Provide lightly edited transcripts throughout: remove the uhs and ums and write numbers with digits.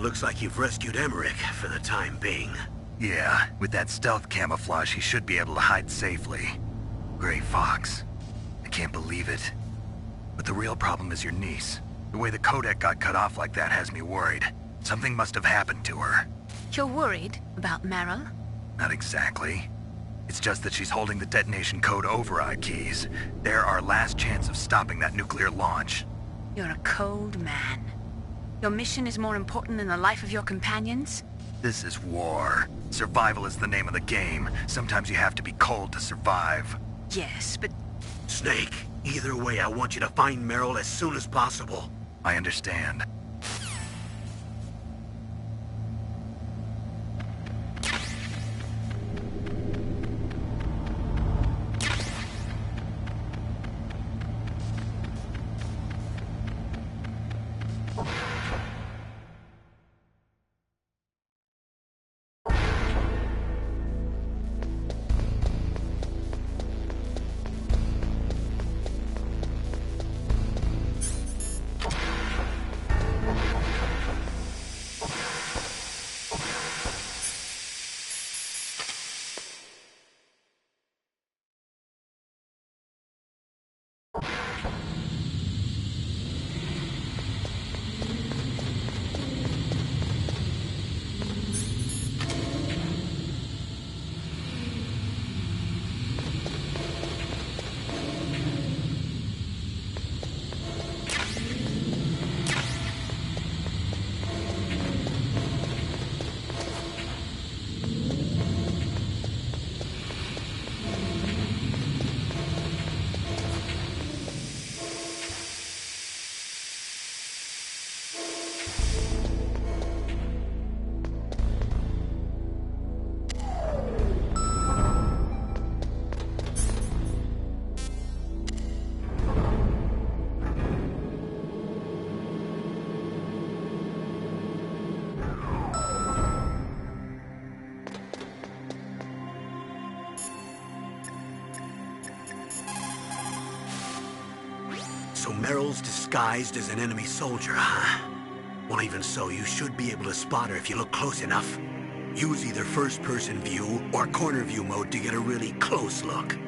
looks like you've rescued Emmerich for the time being. Yeah, with that stealth camouflage, he should be able to hide safely. Gray Fox. I can't believe it. But the real problem is your niece. The way the codec got cut off like that has me worried. Something must have happened to her. You're worried about Meryl? Not exactly. It's just that she's holding the detonation code override keys. They're our last chance of stopping that nuclear launch. You're a cold man. Your mission is more important than the life of your companions? This is war. Survival is the name of the game. Sometimes you have to be cold to survive. Yes, but... Snake, either way, I want you to find Meryl as soon as possible. I understand. So Meryl's disguised as an enemy soldier, huh? Well, even so, you should be able to spot her if you look close enough. Use either first-person view or corner view mode to get a really close look.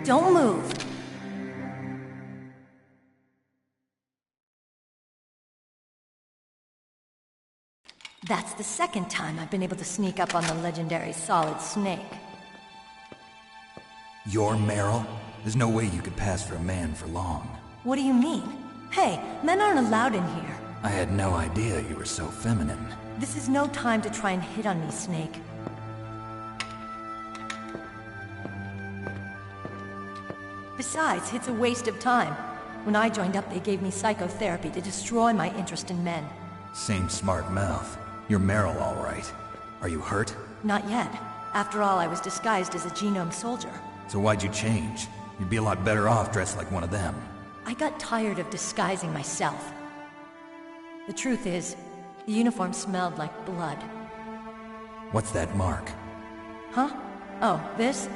Don't move. That's the second time I've been able to sneak up on the legendary Solid Snake. You're Meryl? There's no way you could pass for a man for long. What do you mean? Hey, men aren't allowed in here. I had no idea you were so feminine. This is no time to try and hit on me, Snake. Besides, it's a waste of time. When I joined up, they gave me psychotherapy to destroy my interest in men. Same smart mouth. You're Meryl, all right. Are you hurt? Not yet. After all, I was disguised as a genome soldier. So why'd you change? You'd be a lot better off dressed like one of them. I got tired of disguising myself. The truth is, the uniform smelled like blood. What's that mark? Huh? Oh, this?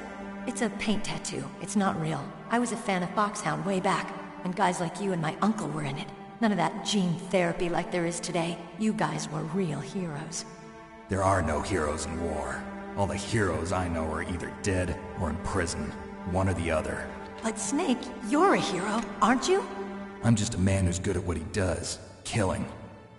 It's a paint tattoo. It's not real. I was a fan of Foxhound way back, when guys like you and my uncle were in it. None of that gene therapy like there is today. You guys were real heroes. There are no heroes in war. All the heroes I know are either dead or in prison. One or the other. But Snake, you're a hero, aren't you? I'm just a man who's good at what he does. Killing.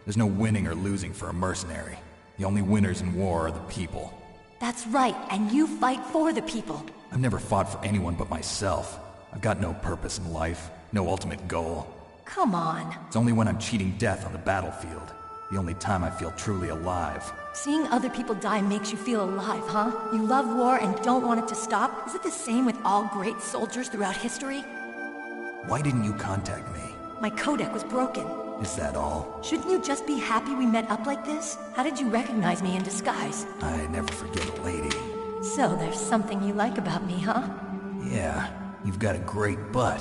There's no winning or losing for a mercenary. The only winners in war are the people. That's right, and you fight for the people. I've never fought for anyone but myself. I've got no purpose in life, no ultimate goal. Come on. It's only when I'm cheating death on the battlefield. The only time I feel truly alive. Seeing other people die makes you feel alive, huh? You love war and don't want it to stop? Is it the same with all great soldiers throughout history? Why didn't you contact me? My codec was broken. Is that all? Shouldn't you just be happy we met up like this? How did you recognize me in disguise? I never forget a lady. So there's something you like about me, huh? Yeah, you've got a great butt.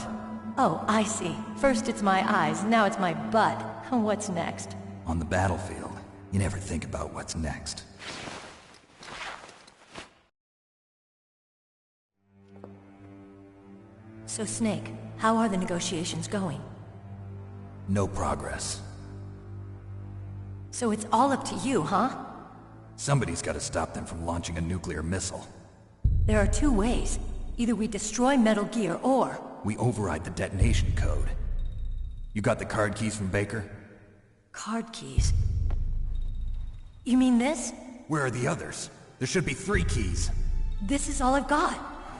Oh, I see. First it's my eyes, now it's my butt. What's next? On the battlefield, you never think about what's next. So Snake, how are the negotiations going? No progress. So it's all up to you, huh? Somebody's got to stop them from launching a nuclear missile. There are two ways. Either we destroy Metal Gear, or... we override the detonation code. You got the card keys from Baker? Card keys? You mean this? Where are the others? There should be 3 keys. This is all I've got.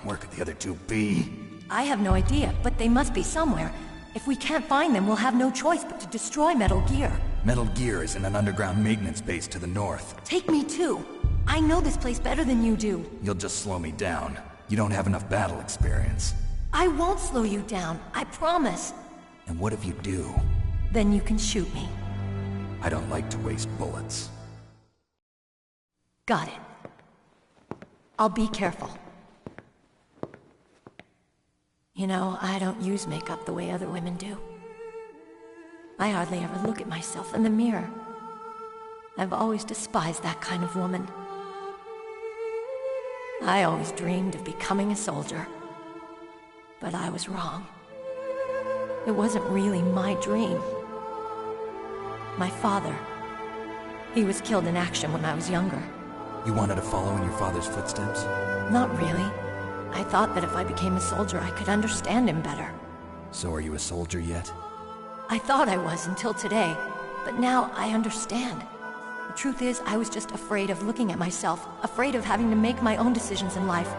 Where could the other 2 be? I have no idea, but they must be somewhere. If we can't find them, we'll have no choice but to destroy Metal Gear. Metal Gear is in an underground maintenance base to the north. Take me too. I know this place better than you do. You'll just slow me down. You don't have enough battle experience. I won't slow you down, I promise. And what if you do? Then you can shoot me. I don't like to waste bullets. Got it. I'll be careful. You know, I don't use makeup the way other women do. I hardly ever look at myself in the mirror. I've always despised that kind of woman. I always dreamed of becoming a soldier. But I was wrong. It wasn't really my dream. My father, he was killed in action when I was younger. You wanted to follow in your father's footsteps? Not really. I thought that if I became a soldier, I could understand him better. So are you a soldier yet? I thought I was until today, but now I understand. The truth is, I was just afraid of looking at myself, afraid of having to make my own decisions in life.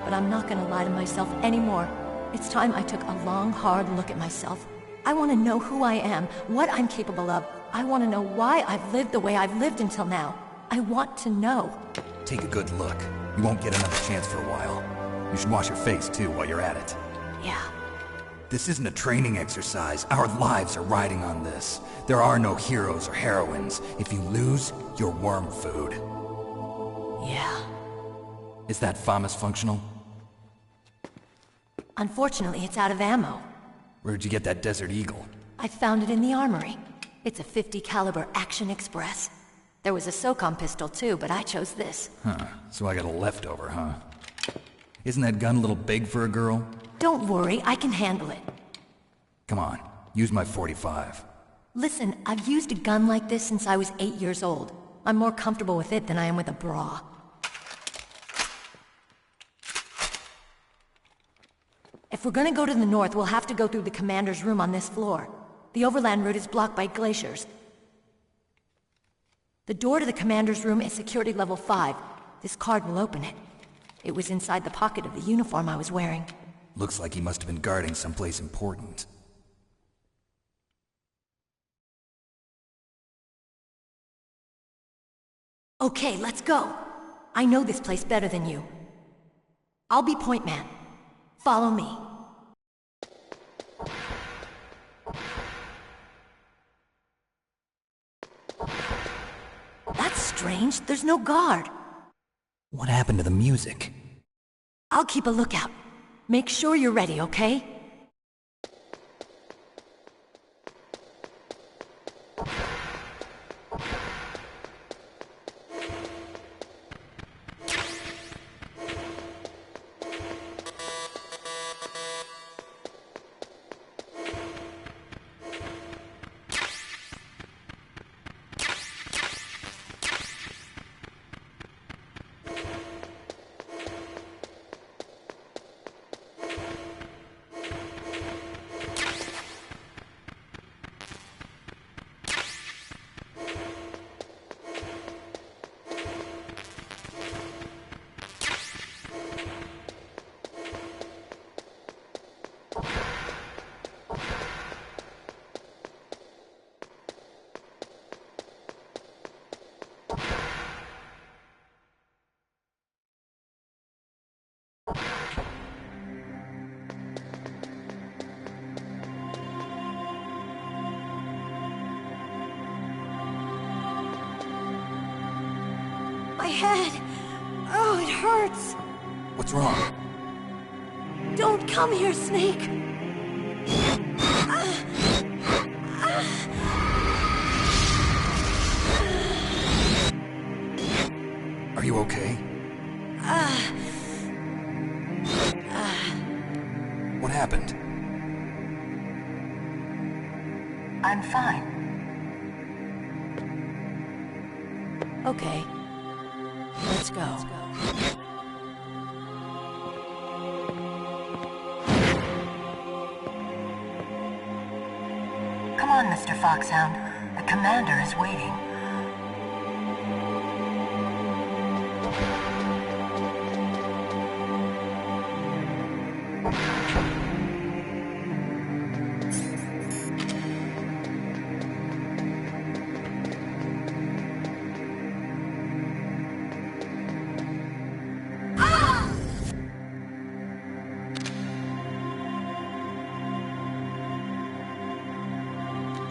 But I'm not gonna lie to myself anymore. It's time I took a long, hard look at myself. I want to know who I am, what I'm capable of. I want to know why I've lived the way I've lived until now. I want to know. Take a good look. You won't get another chance for a while. You should wash your face, too, while you're at it. Yeah. This isn't a training exercise. Our lives are riding on this. There are no heroes or heroines. If you lose, you're worm food. Yeah. Is that FAMAS functional? Unfortunately, it's out of ammo. Where'd you get that Desert Eagle? I found it in the armory. It's a .50 caliber Action Express. There was a SOCOM pistol too, but I chose this. Huh, so I got a leftover, huh? Isn't that gun a little big for a girl? Don't worry, I can handle it. Come on, use my .45. Listen, I've used a gun like this since I was 8 years old. I'm more comfortable with it than I am with a bra. If we're gonna go to the north, we'll have to go through the commander's room on this floor. The overland route is blocked by glaciers. The door to the commander's room is security level 5. This card will open it. It was inside the pocket of the uniform I was wearing. Looks like he must have been guarding someplace important. Okay, let's go. I know this place better than you. I'll be point man. Follow me. That's strange. There's no guard. What happened to the music? I'll keep a lookout. Make sure you're ready, okay? My head! Oh, it hurts! What's wrong? Don't come here, Snake! Are you okay? What happened? I'm fine. Okay. Let's go. Come on, Mr. Foxhound. The commander is waiting.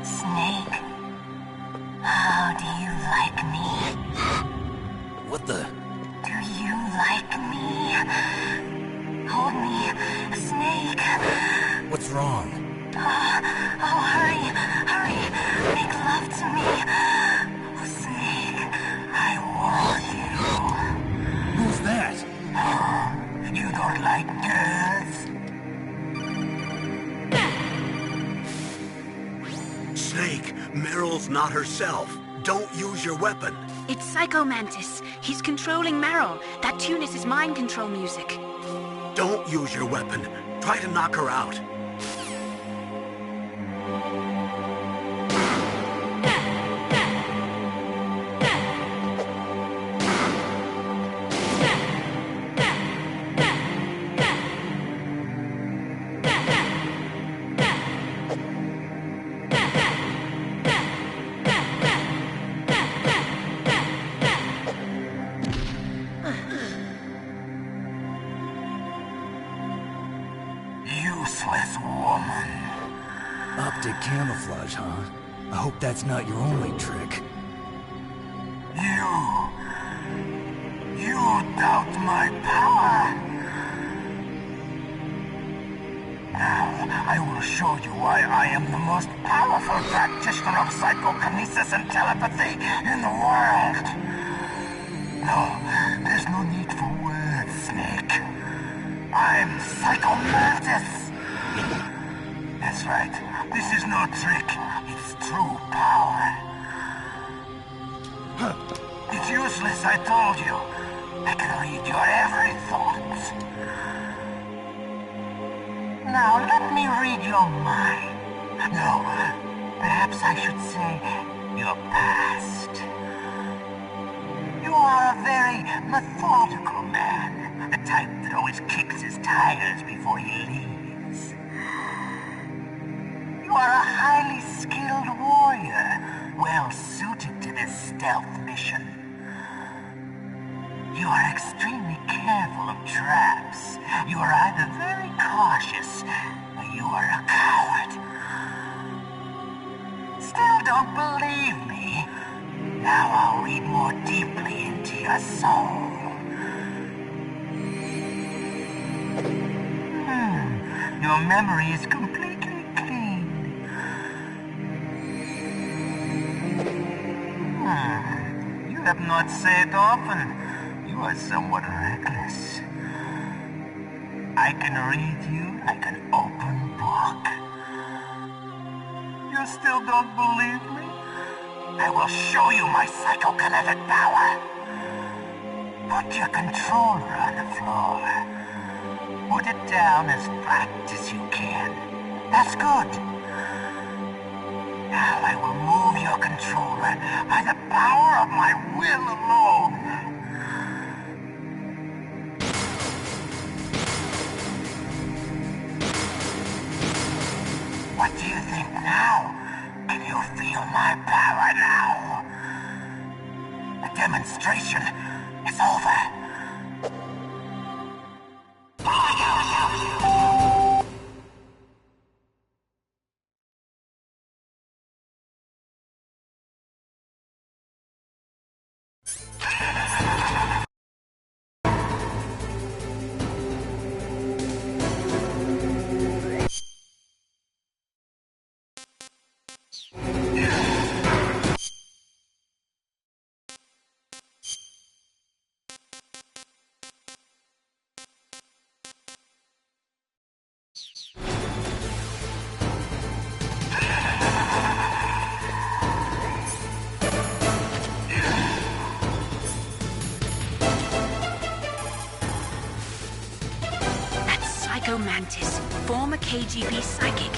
Snake, how do you like me? What the? Do you like me? Hold me, Snake. What's wrong? Oh, hurry, hurry. Make love to me. Oh, Snake, I want you. Who's that? You don't like girls? Snake, Meryl's not herself. Don't use your weapon. It's Psycho Mantis. He's controlling Meryl. That tune is his mind control music. Don't use your weapon. Try to knock her out. Useless woman. Optic camouflage, huh? I hope that's not your only trick. You doubt my power. Now, I will show you why I am the most powerful practitioner of psychokinesis and telepathy in the world. No, there's no need for words, Snake. I'm Psycho Mantis. That's right. This is no trick. It's true power. It's useless, I told you. I can read your every thought. Now, let me read your mind. No, perhaps I should say your past. You are a very methodical man. The type that always kicks his tires before he leaves. You are a highly skilled warrior, well suited to this stealth mission. You are extremely careful of traps. You are either very cautious, or you are a coward. Still don't believe me? Now I'll read more deeply into your soul. Your memory is completely clean. You have not said often. You are somewhat reckless. I can read you like an open book. You still don't believe me? I will show you my psychokinetic power. Put your controller on the floor. Put it down as flat as you can. That's good. Now I will move your controller by the power of my will alone. What do you think now? Can you feel my power now? The demonstration is over. Mantis, former KGB psychic.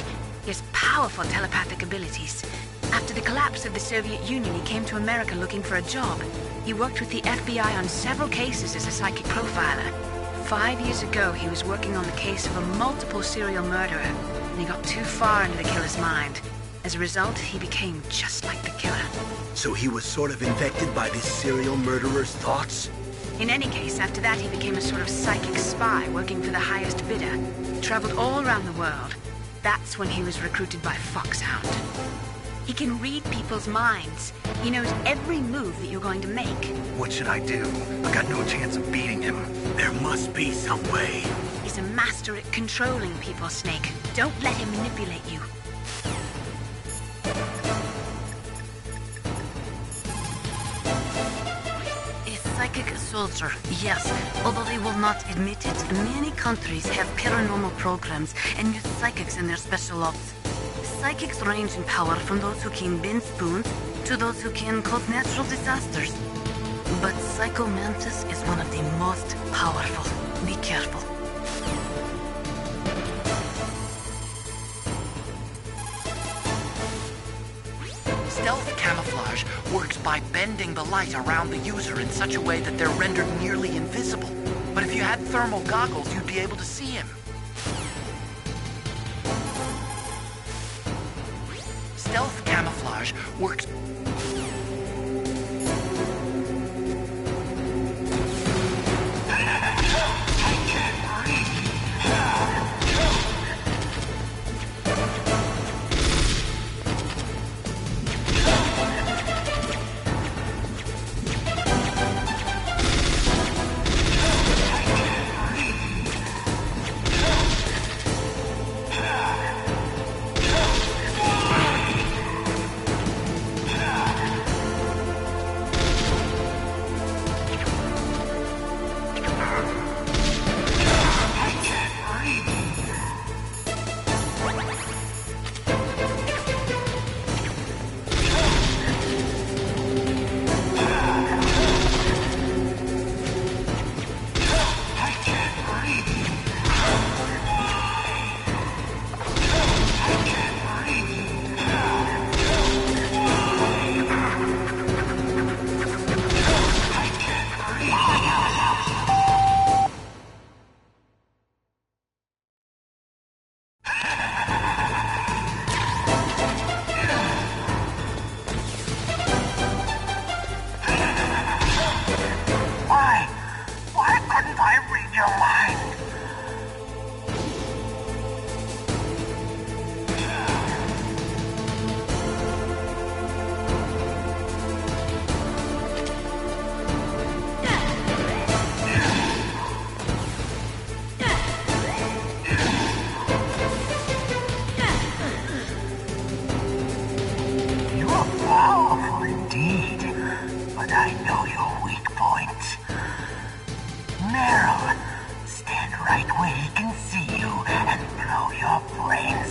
He has powerful telepathic abilities. After the collapse of the Soviet Union, he came to America looking for a job. He worked with the FBI on several cases as a psychic profiler. 5 years ago, he was working on the case of a multiple serial murderer, and he got too far into the killer's mind. As a result, he became just like the killer. So he was sort of infected by this serial murderer's thoughts? In any case, after that he became a sort of psychic spy working for the highest bidder. He traveled all around the world. That's when he was recruited by Foxhound. He can read people's minds. He knows every move that you're going to make. What should I do? I've got no chance of beating him. There must be some way. He's a master at controlling people, Snake. Don't let him manipulate you. Psychic soldier, yes. Although they will not admit it, many countries have paranormal programs and use psychics in their special ops. Psychics range in power from those who can bend spoons to those who can cause natural disasters. But Psycho Mantis is one of the most powerful. Be careful. Stealth camouflage works by bending the light around the user in such a way that they're rendered nearly invisible. But if you had thermal goggles, you'd be able to see him. Stealth camouflage works...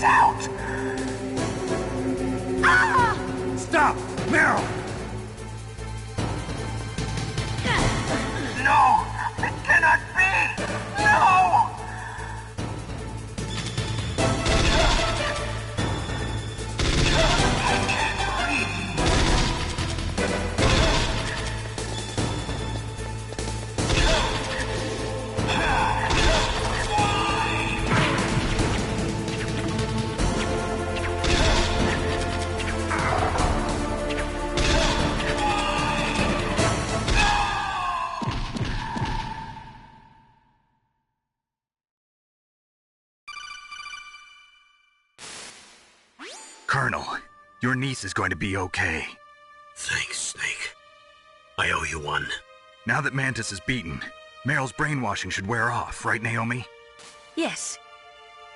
this out! Ah! Stop! Meryl! No! It cannot be! No! I can't breathe. Colonel, your niece is going to be okay. Thanks, Snake. I owe you one. Now that Mantis is beaten, Meryl's brainwashing should wear off, right, Naomi? Yes.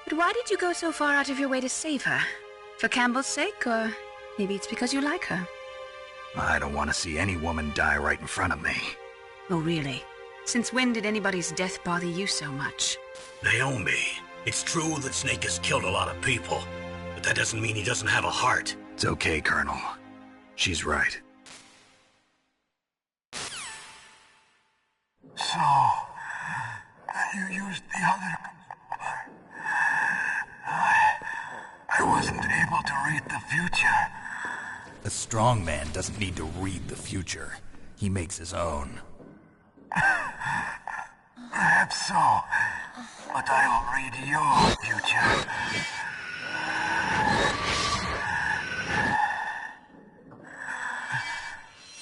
But why did you go so far out of your way to save her? For Campbell's sake, or maybe it's because you like her? I don't want to see any woman die right in front of me. Oh, really? Since when did anybody's death bother you so much? Naomi, it's true that Snake has killed a lot of people, but that doesn't mean he doesn't have a heart. It's okay, Colonel. She's right. So, you used the other... I wasn't able to read the future. A strong man doesn't need to read the future. He makes his own. Perhaps so, but I will read your future.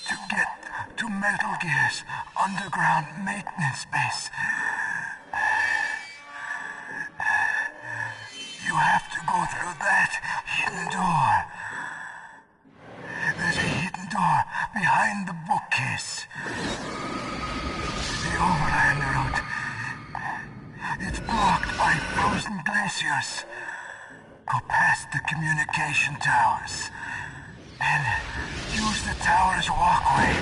To get to Metal Gear's underground maintenance base, you have to go through that hidden door. There's a hidden door behind the bookcase. The overland route. It's blocked by frozen glaciers. Go past the communication towers. Then use the tower's walkway.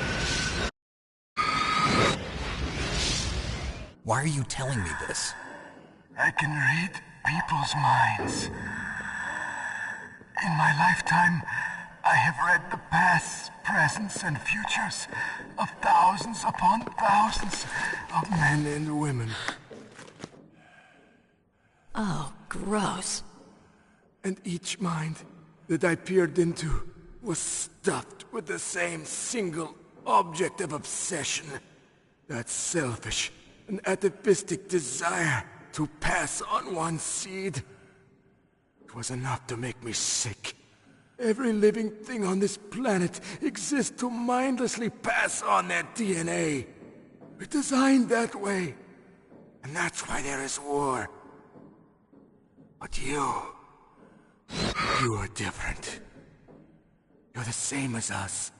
Why are you telling me this? I can read people's minds. In my lifetime, I have read the pasts, presents, and futures of thousands upon thousands of men and women. Oh, gross. And each mind that I peered into was stuffed with the same single object of obsession. That selfish and atavistic desire to pass on one's seed. It was enough to make me sick. Every living thing on this planet exists to mindlessly pass on their DNA. We're designed that way. And that's why there is war. But you are different. You're the same as us.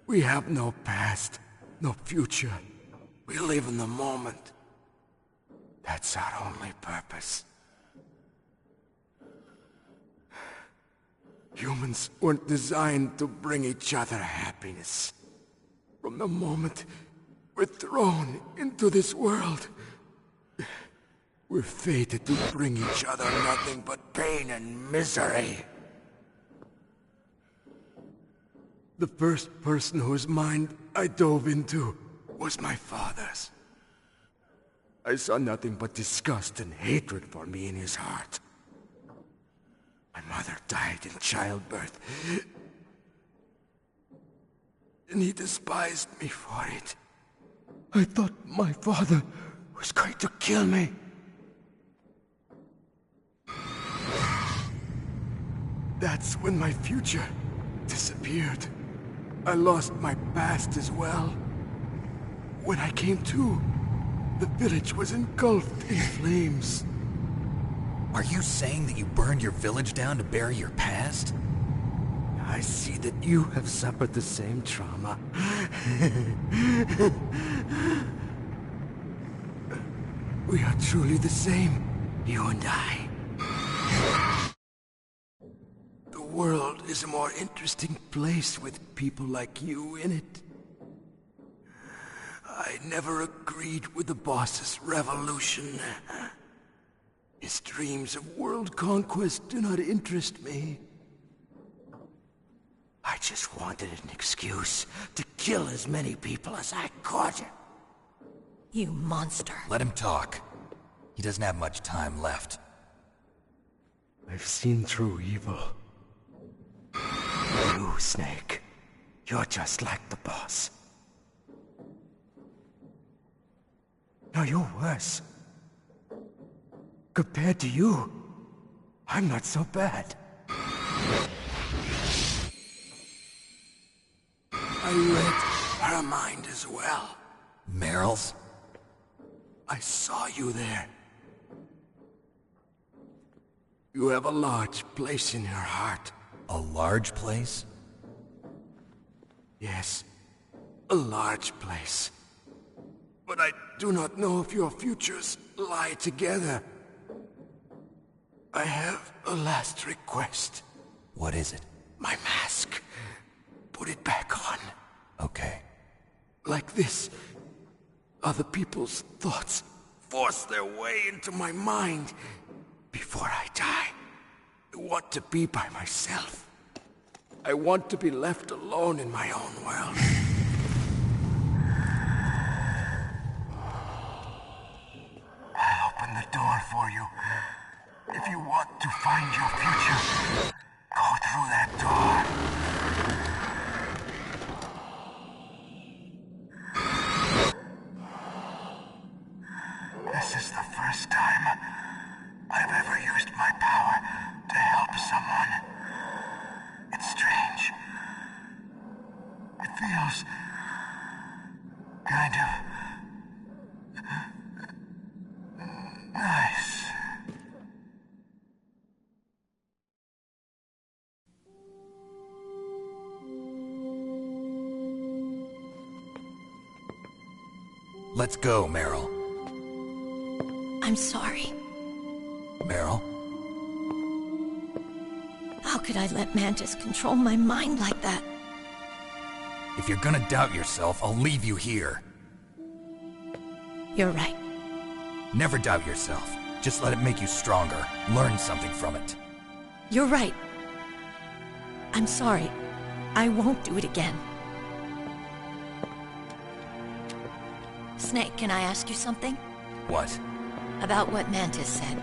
We have no past, no future. We live in the moment. That's our only purpose. Humans weren't designed to bring each other happiness. From the moment we're thrown into this world, we're fated to bring each other nothing but pain and misery. The first person whose mind I dove into was my father's. I saw nothing but disgust and hatred for me in his heart. My mother died in childbirth, and he despised me for it. I thought my father was going to kill me. That's when my future disappeared. I lost my past as well. When I came to, the village was engulfed in flames. Are you saying that you burned your village down to bury your past? I see that you have suffered the same trauma. We are truly the same, you and I. The world is a more interesting place with people like you in it. I never agreed with the boss's revolution. His dreams of world conquest do not interest me. I just wanted an excuse to kill as many people as I could. You monster. Let him talk. He doesn't have much time left. I've seen through evil. You, Snake. You're just like the boss. No, you're worse. Compared to you, I'm not so bad. I read her mind as well. Meryl's? I saw you there. You have a large place in her heart. A large place? Yes, a large place. But I do not know if your futures lie together. I have a last request. What is it? My mask. Put it back on. Okay. Like this, other people's thoughts force their way into my mind. Before I die, I want to be by myself. I want to be left alone in my own world. I'll open the door for you. If you want to find your future, go through that door. This is the first time I've ever used my power to help someone. It's strange. It feels kind of nice. Let's go, Meryl. I'm sorry. Meryl? How could I let Mantis control my mind like that? If you're gonna doubt yourself, I'll leave you here. You're right. Never doubt yourself. Just let it make you stronger. Learn something from it. You're right. I'm sorry. I won't do it again. Snake, can I ask you something? What? About what Mantis said.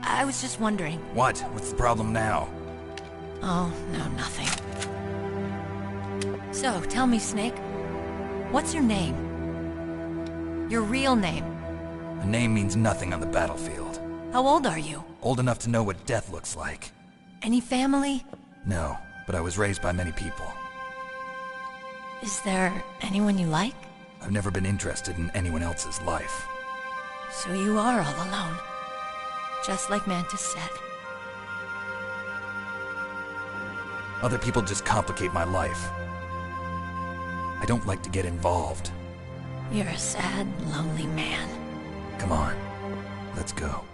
I was just wondering. What? What's the problem now? Oh, no, nothing. So, tell me, Snake. What's your name? Your real name? A name means nothing on the battlefield. How old are you? Old enough to know what death looks like. Any family? No, but I was raised by many people. Is there anyone you like? I've never been interested in anyone else's life. So you are all alone. Just like Mantis said. Other people just complicate my life. I don't like to get involved. You're a sad, lonely man. Come on, let's go.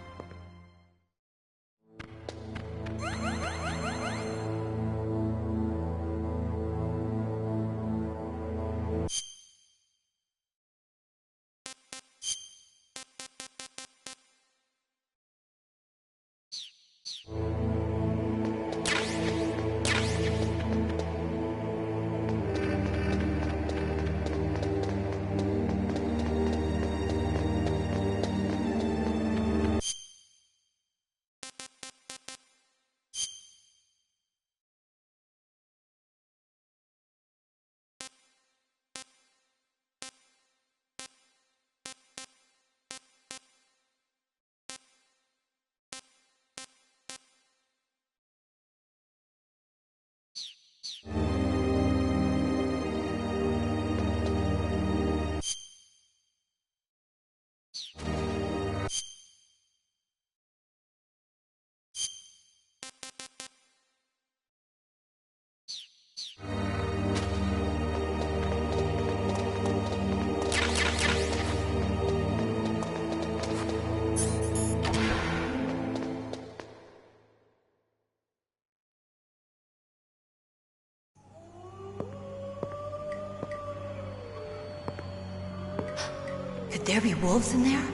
Could there be wolves in there?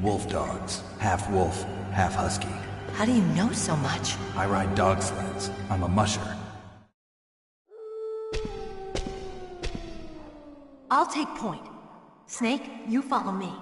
Wolf dogs. Half wolf, half husky. How do you know so much? I ride dog sleds. I'm a musher. I'll take point. Snake, you follow me.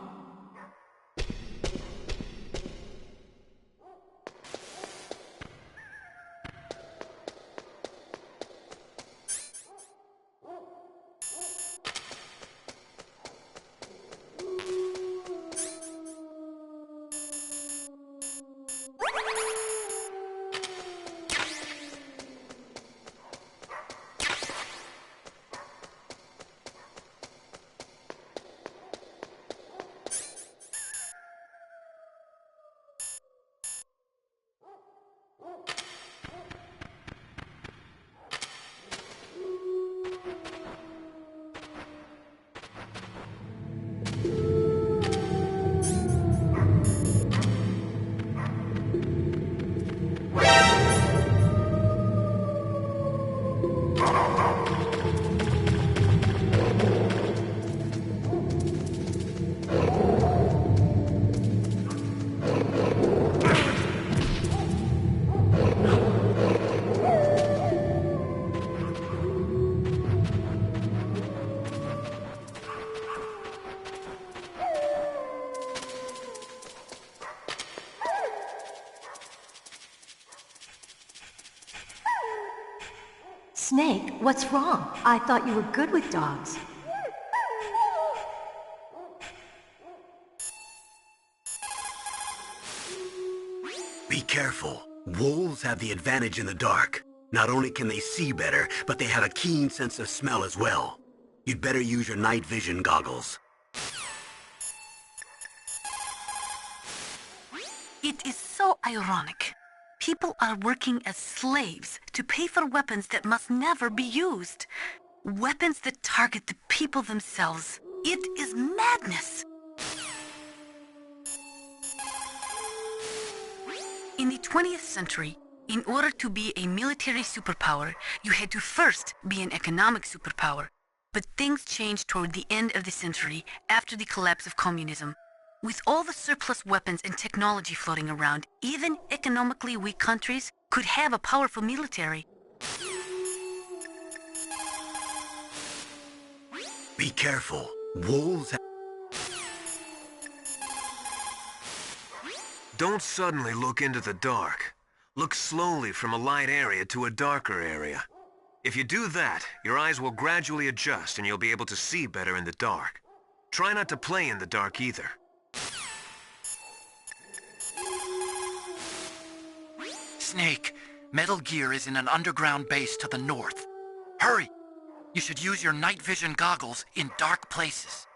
Snake, what's wrong? I thought you were good with dogs. Be careful. Wolves have the advantage in the dark. Not only can they see better, but they have a keen sense of smell as well. You'd better use your night vision goggles. It is so ironic. People are working as slaves to pay for weapons that must never be used. Weapons that target the people themselves. It is madness. In the 20th century, in order to be a military superpower, you had to first be an economic superpower. But things changed toward the end of the century after the collapse of communism. With all the surplus weapons and technology floating around, even economically weak countries could have a powerful military. Be careful. Wolves have... Don't suddenly look into the dark. Look slowly from a light area to a darker area. If you do that, your eyes will gradually adjust and you'll be able to see better in the dark. Try not to play in the dark either. Snake, Metal Gear is in an underground base to the north. Hurry! You should use your night vision goggles in dark places.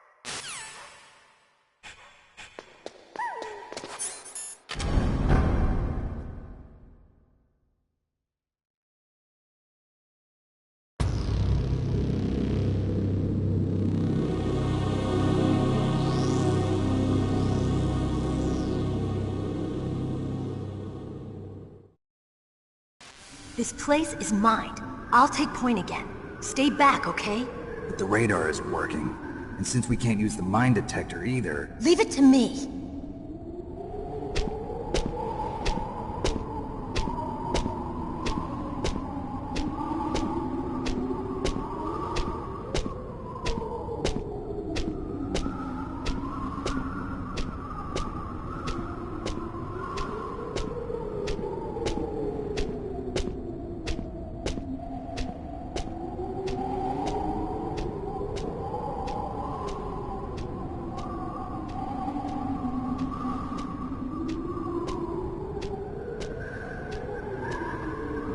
This place is mine. I'll take point again. Stay back, okay? But the radar isn't working. And since we can't use the mine detector either... Leave it to me.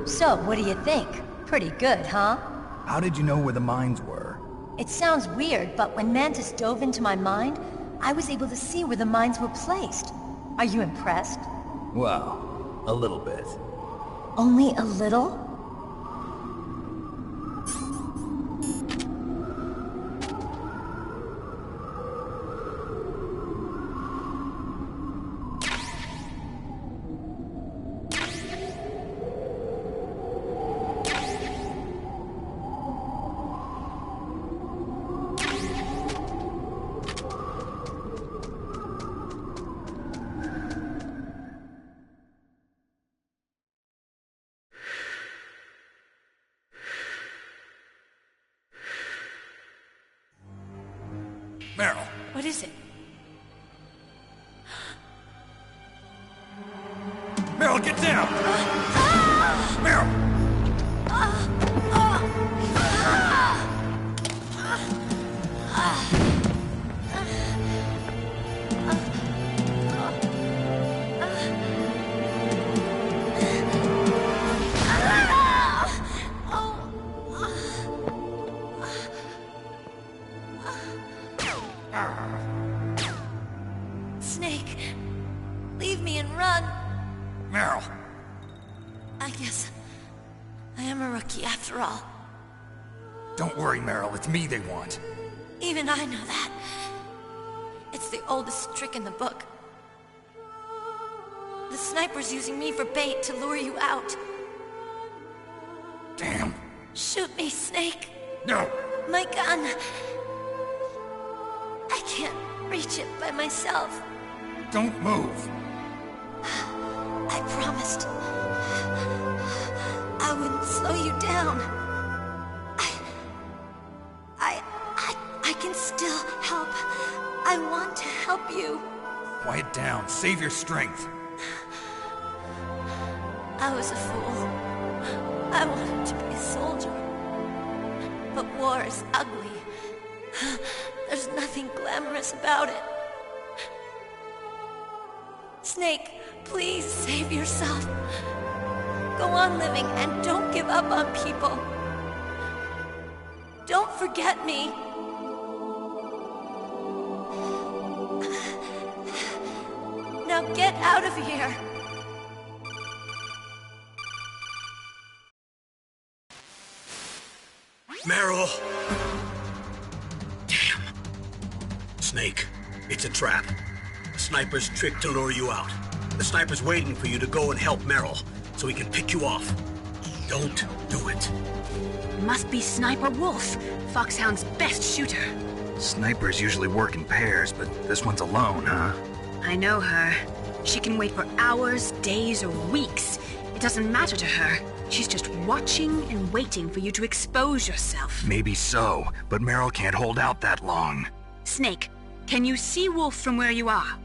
So, what do you think? Pretty good, huh? How did you know where the mines were? It sounds weird, but when Mantis dove into my mind, I was able to see where the mines were placed. Are you impressed? Well, a little bit. Only a little? is it? Meryl, get down! Meryl! Snake, leave me and run. Meryl! I guess I am a rookie after all. Don't worry, Meryl. It's me they want. Even I know that. It's the oldest trick in the book. The sniper's using me for bait to lure you out. Damn. Shoot me, Snake. No! My gun. I can't reach it by myself. Don't move. I promised. I wouldn't slow you down. I can still help. I want to help you. Quiet down. Save your strength. I was a fool. I wanted to be a soldier. But war is ugly. There's nothing glamorous about it. Snake, please save yourself. Go on living and don't give up on people. Don't forget me. Now get out of here. Meryl! Damn. Snake, it's a trap. The sniper's trick to lure you out. The sniper's waiting for you to go and help Meryl, so he can pick you off. Don't do it. Must be Sniper Wolf, Foxhound's best shooter. Snipers usually work in pairs, but this one's alone, huh? I know her. She can wait for hours, days, or weeks. It doesn't matter to her. She's just watching and waiting for you to expose yourself. Maybe so, but Meryl can't hold out that long. Snake, can you see Wolf from where you are?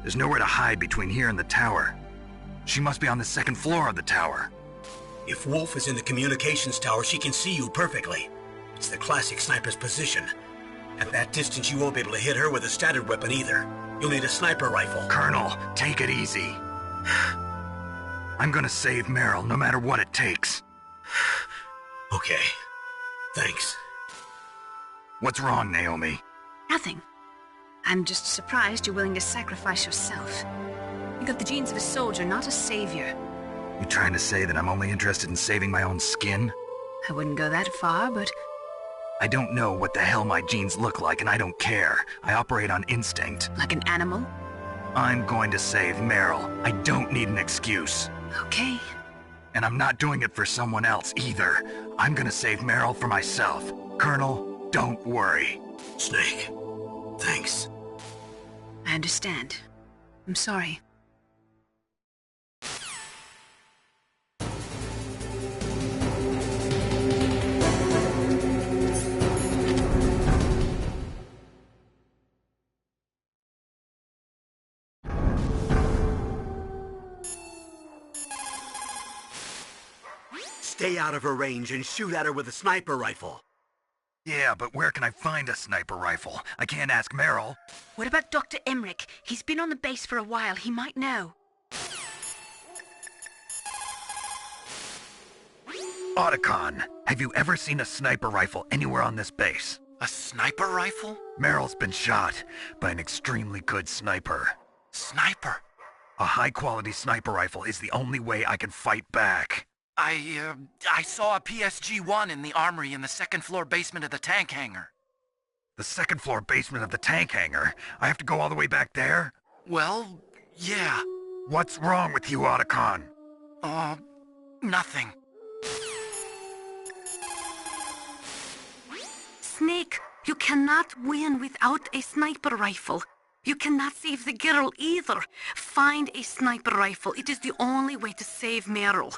There's nowhere to hide between here and the tower. She must be on the second floor of the tower. If Wolf is in the communications tower, she can see you perfectly. It's the classic sniper's position. At that distance, you won't be able to hit her with a standard weapon either. You'll need a sniper rifle. Colonel, take it easy. I'm gonna save Meryl, no matter what it takes. Okay. Thanks. What's wrong, Naomi? Nothing. I'm just surprised you're willing to sacrifice yourself. You got the genes of a soldier, not a savior. You trying to say that I'm only interested in saving my own skin? I wouldn't go that far, but I don't know what the hell my genes look like, and I don't care. I operate on instinct. like an animal? I'm going to save Meryl. I don't need an excuse. Okay. And I'm not doing it for someone else either. I'm gonna save Meryl for myself. Colonel, don't worry. Snake, thanks. I understand. I'm sorry. Stay out of her range and shoot at her with a sniper rifle. Yeah, but where can I find a sniper rifle? I can't ask Meryl. What about Dr. Emmerich? He's been on the base for a while. He might know. Otacon, have you ever seen a sniper rifle anywhere on this base? A sniper rifle? Meryl's been shot by an extremely good sniper. Sniper? A high-quality sniper rifle is the only way I can fight back. I saw a PSG-1 in the armory in the second-floor basement of the tank hangar. The second-floor basement of the tank hangar? I have to go all the way back there? Well, yeah. What's wrong with you, Otacon? Nothing. Snake, you cannot win without a sniper rifle. You cannot save the girl either. Find a sniper rifle. It is the only way to save Meryl.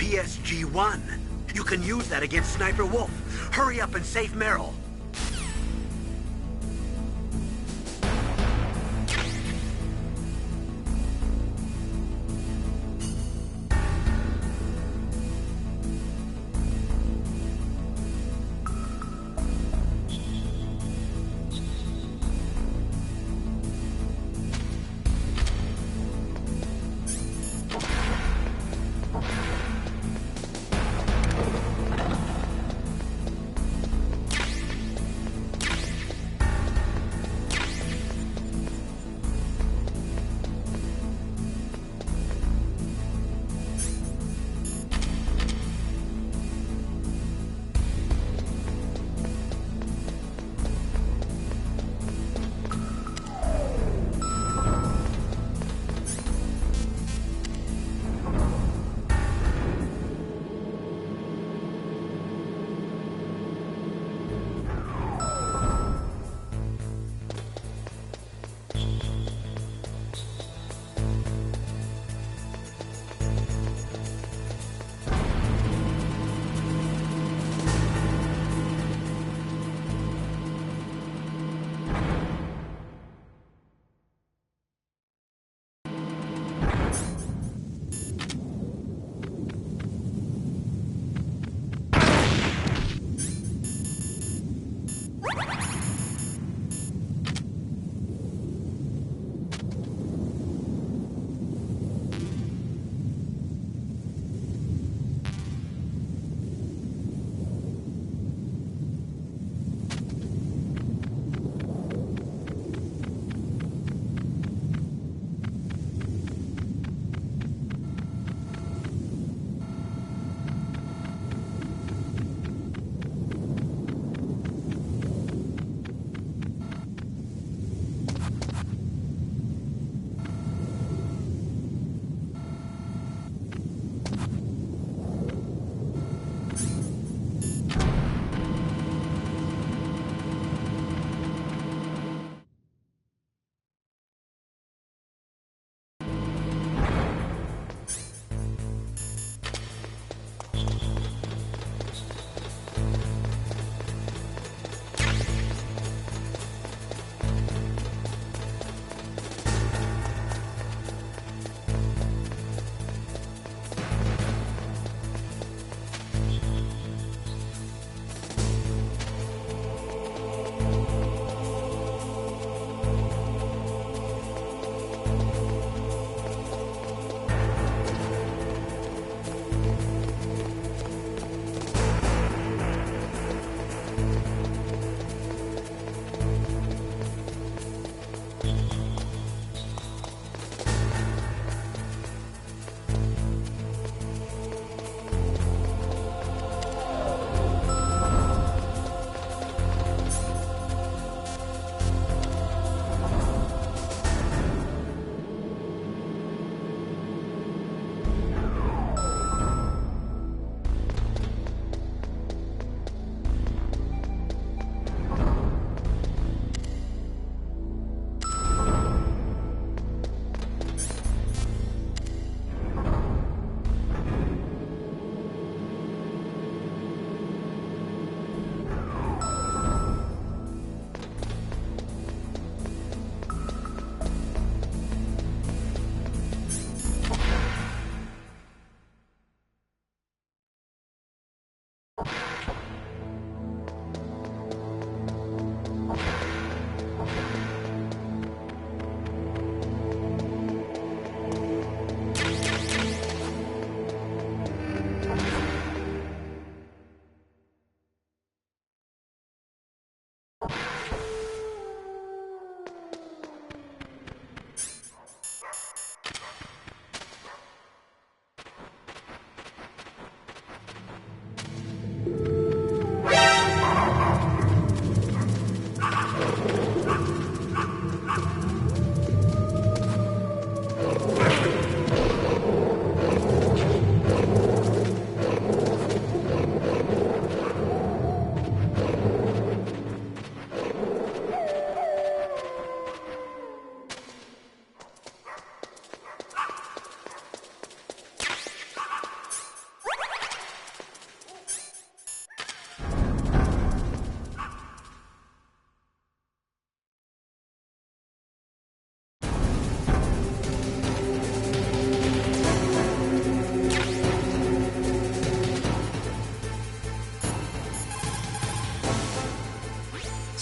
PSG-1. You can use that against Sniper Wolf. Hurry up and save Meryl.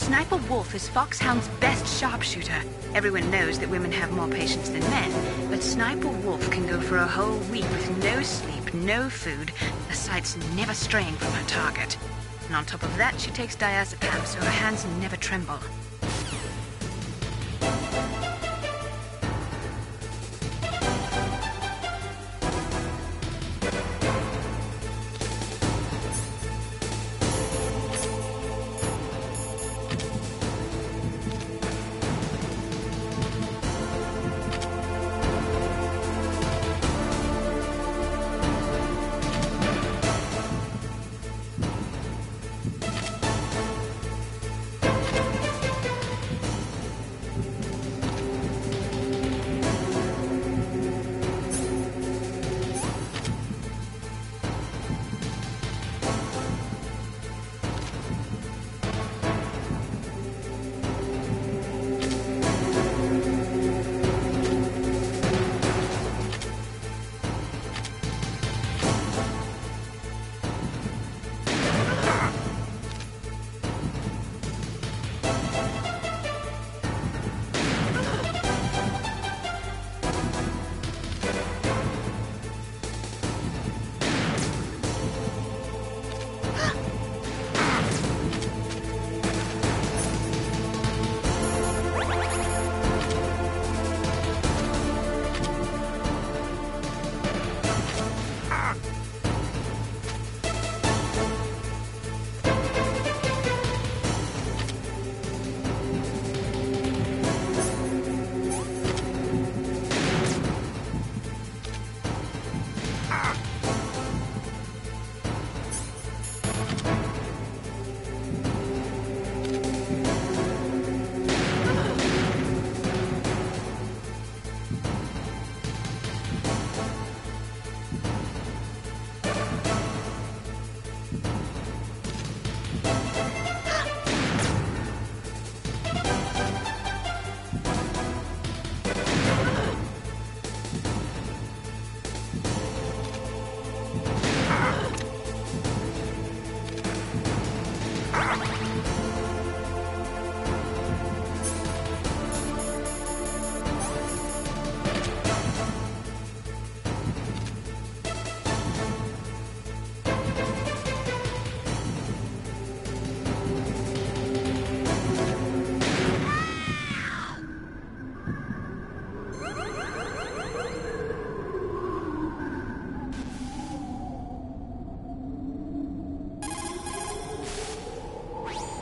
Sniper Wolf is Foxhound's best sharpshooter. Everyone knows that women have more patience than men, but Sniper Wolf can go for a whole week with no sleep, no food, her sights never straying from her target. And on top of that, she takes diazepam so her hands never tremble.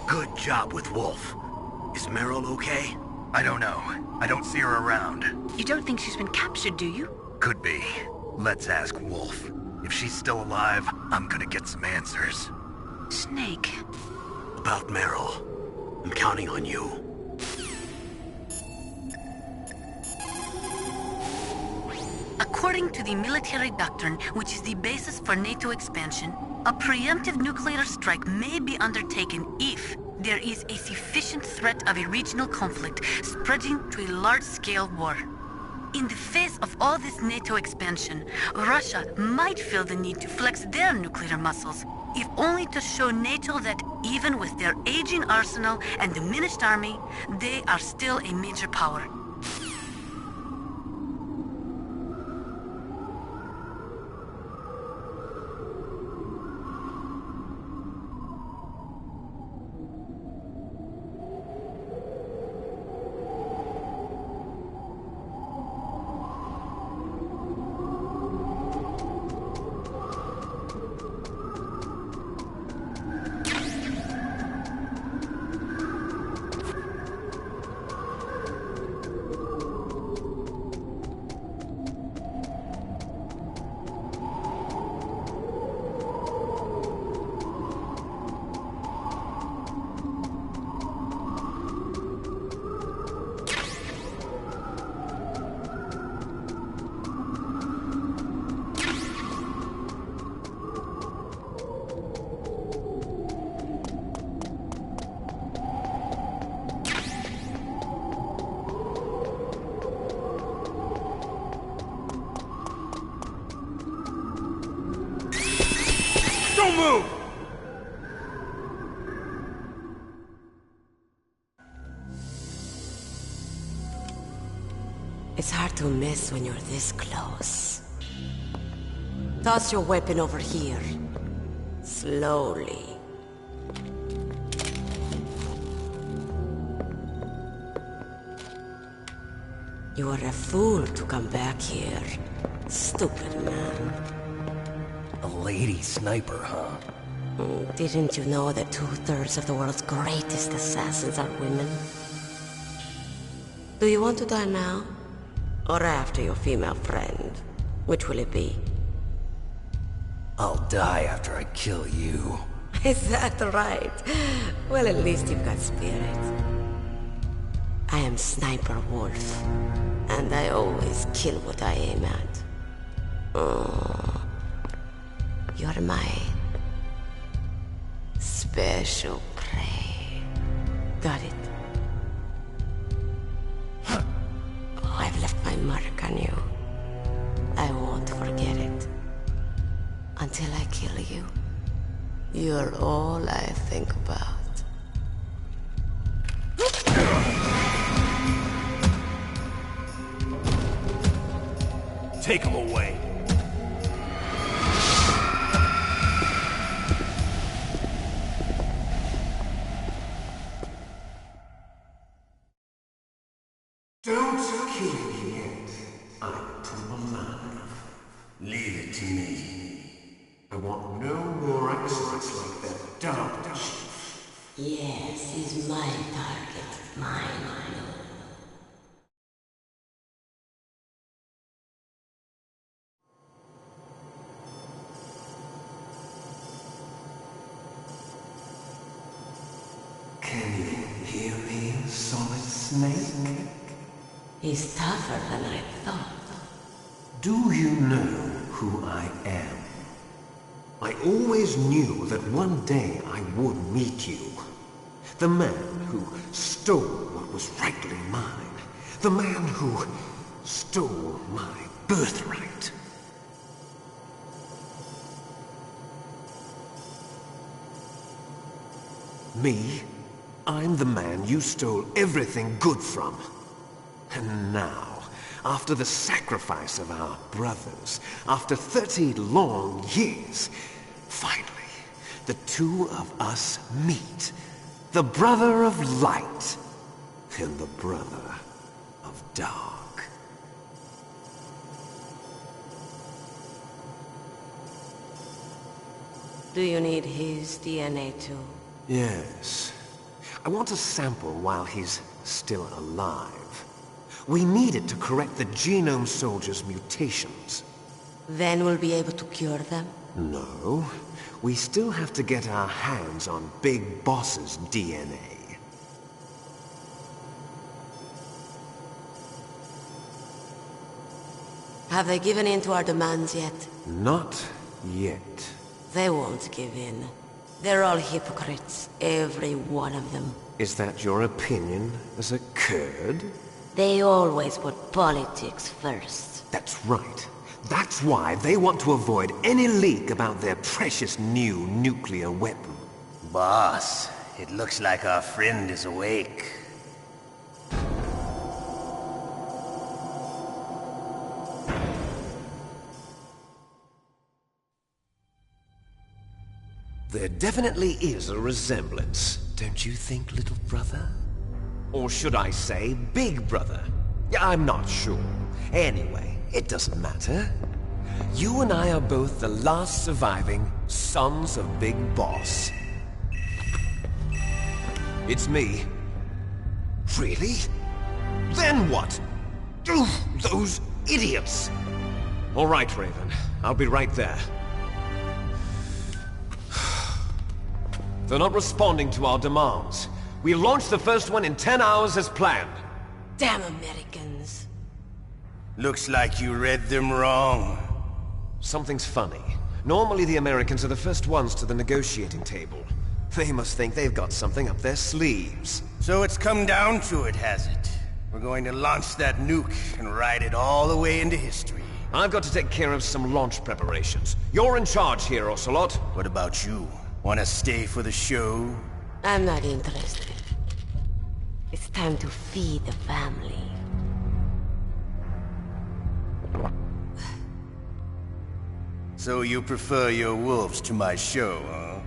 Good job with Wolf. Is Meryl okay? I don't know. I don't see her around. You don't think she's been captured, do you? Could be. Let's ask Wolf. If she's still alive, I'm gonna get some answers. Snake. About Meryl. I'm counting on you. According to the military doctrine, which is the basis for NATO expansion, a preemptive nuclear strike may be undertaken if there is a sufficient threat of a regional conflict spreading to a large-scale war. In the face of all this NATO expansion, Russia might feel the need to flex their nuclear muscles, if only to show NATO that even with their aging arsenal and diminished army, they are still a major power. Don't move! It's hard to miss when you're this close. Toss your weapon over here. Slowly. You are a fool to come back here. Stupid man. A lady sniper, huh? Didn't you know that 2/3 of the world's greatest assassins are women? Do you want to die now? Or after your female friend? Which will it be? I'll die after I kill you. Is that right? Well, at least you've got spirit. I am Sniper Wolf, and I always kill what I aim at. Oh, you're my special prey. Got it. I've left my mark on you. I won't forget it. Until I kill you. You're all I think about. Take him away. Don't kill me yet. I'm alive. Leave it to me. I want no more accidents like that Dark Chief. Yes, he's my target. Mine. Can you hear me, Solid Snake? He's tougher than I thought. Do you know who I am? I always knew that one day I would meet you. The man who stole what was rightly mine. The man who stole my birthright. Me? I'm the man you stole everything good from. And now, after the sacrifice of our brothers, after 30 long years, finally, the two of us meet. The brother of light and the brother of dark. Do you need his DNA too? Yes. I want a sample while he's still alive. We need it to correct the Genome Soldier's mutations. Then we'll be able to cure them? No. We still have to get our hands on Big Boss's DNA. Have they given in to our demands yet? Not yet. They won't give in. They're all hypocrites, every one of them. Is that your opinion as a Kurd? They always put politics first. That's right. That's why they want to avoid any leak about their precious new nuclear weapon. Boss, it looks like our friend is awake. There definitely is a resemblance, don't you think, little brother? Or should I say, big brother? I'm not sure. Anyway, it doesn't matter. You and I are both the last surviving sons of Big Boss. It's me. Really? Then what? Those idiots! All right, Raven. I'll be right there. They're not responding to our demands. We launched the first one in 10 hours as planned. Damn Americans. Looks like you read them wrong. Something's funny. Normally the Americans are the first ones to the negotiating table. They must think they've got something up their sleeves. So it's come down to it, has it? We're going to launch that nuke and ride it all the way into history. I've got to take care of some launch preparations. You're in charge here, Ocelot. What about you? Want to stay for the show? I'm not interested. It's time to feed the family. So you prefer your wolves to my show, huh?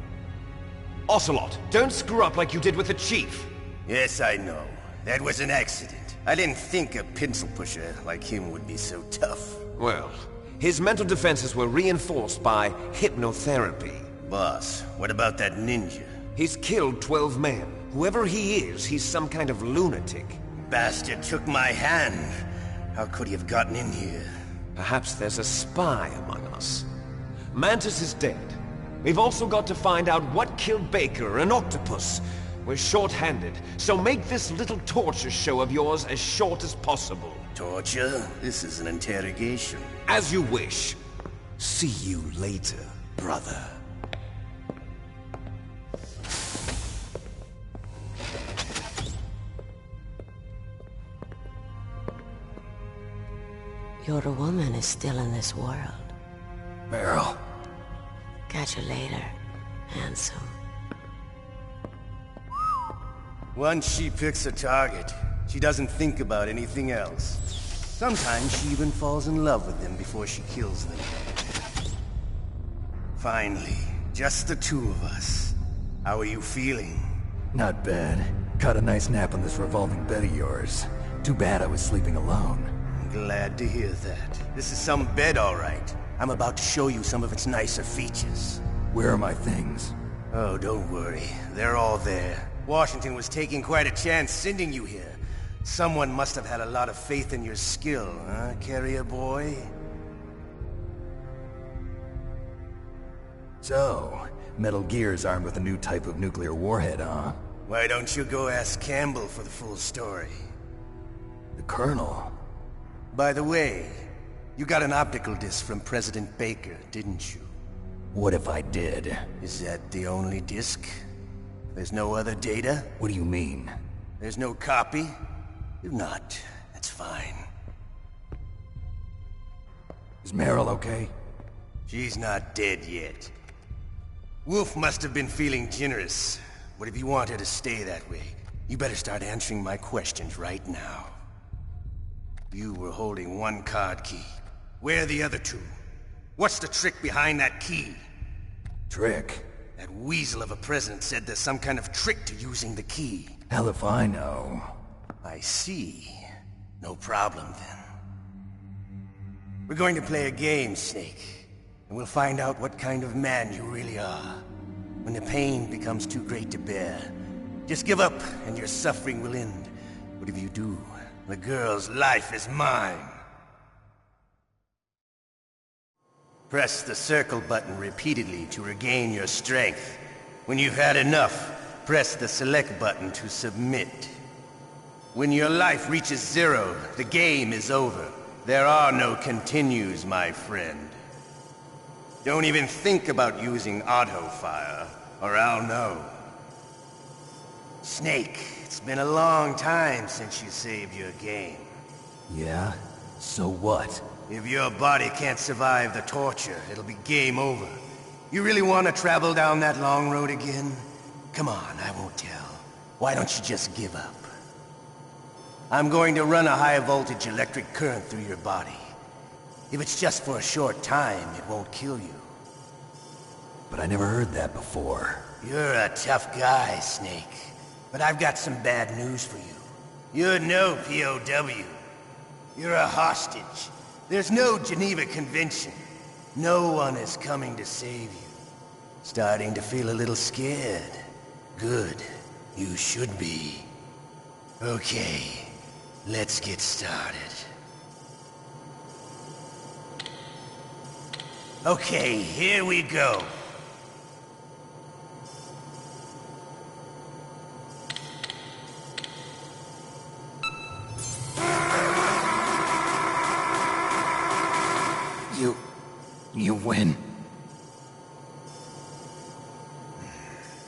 Ocelot, don't screw up like you did with the Chief. Yes, I know. That was an accident. I didn't think a pencil pusher like him would be so tough. Well, his mental defenses were reinforced by hypnotherapy. Boss, what about that ninja? He's killed 12 men. Whoever he is, he's some kind of lunatic. Bastard took my hand. How could he have gotten in here? Perhaps there's a spy among us. Mantis is dead. We've also got to find out what killed Baker, an octopus. We're short-handed, so make this little torture show of yours as short as possible. Torture? This is an interrogation. As you wish. See you later, brother. Your woman is still in this world. Meryl. Catch you later, handsome. Once she picks a target, she doesn't think about anything else. Sometimes she even falls in love with them before she kills them. Finally, just the two of us. How are you feeling? Not bad. Caught a nice nap on this revolving bed of yours. Too bad I was sleeping alone. Glad to hear that. This is some bed, all right. I'm about to show you some of its nicer features. Where are my things? Oh, don't worry. They're all there. Washington was taking quite a chance sending you here. Someone must have had a lot of faith in your skill, huh, carrier boy? So, Metal Gear's armed with a new type of nuclear warhead, huh? Why don't you go ask Campbell for the full story? The Colonel? By the way, you got an optical disc from President Baker, didn't you? What if I did? Is that the only disc? There's no other data? What do you mean? There's no copy? If not, that's fine. Is Meryl okay? She's not dead yet. Wolf must have been feeling generous. But if you want her to stay that way, you better start answering my questions right now. You were holding one card key. Where are the other two? What's the trick behind that key? Trick? That weasel of a president said there's some kind of trick to using the key. Hell if I know. I see. No problem then. We're going to play a game, Snake. And we'll find out what kind of man you really are. When the pain becomes too great to bear, just give up and your suffering will end. But if you do, the girl's life is mine. Press the circle button repeatedly to regain your strength. When you've had enough, press the select button to submit. When your life reaches 0, the game is over. There are no continues, my friend. Don't even think about using auto-fire, or I'll know. Snake, it's been a long time since you saved your game. Yeah? So what? If your body can't survive the torture, it'll be game over. You really want to travel down that long road again? Come on, I won't tell. Why don't you just give up? I'm going to run a high-voltage electric current through your body. If it's just for a short time, it won't kill you. But I never heard that before. You're a tough guy, Snake. But I've got some bad news for you. You're no POW. You're a hostage. There's no Geneva Convention. No one is coming to save you. Starting to feel a little scared. Good. You should be. Okay, let's get started. Okay, here we go. You win.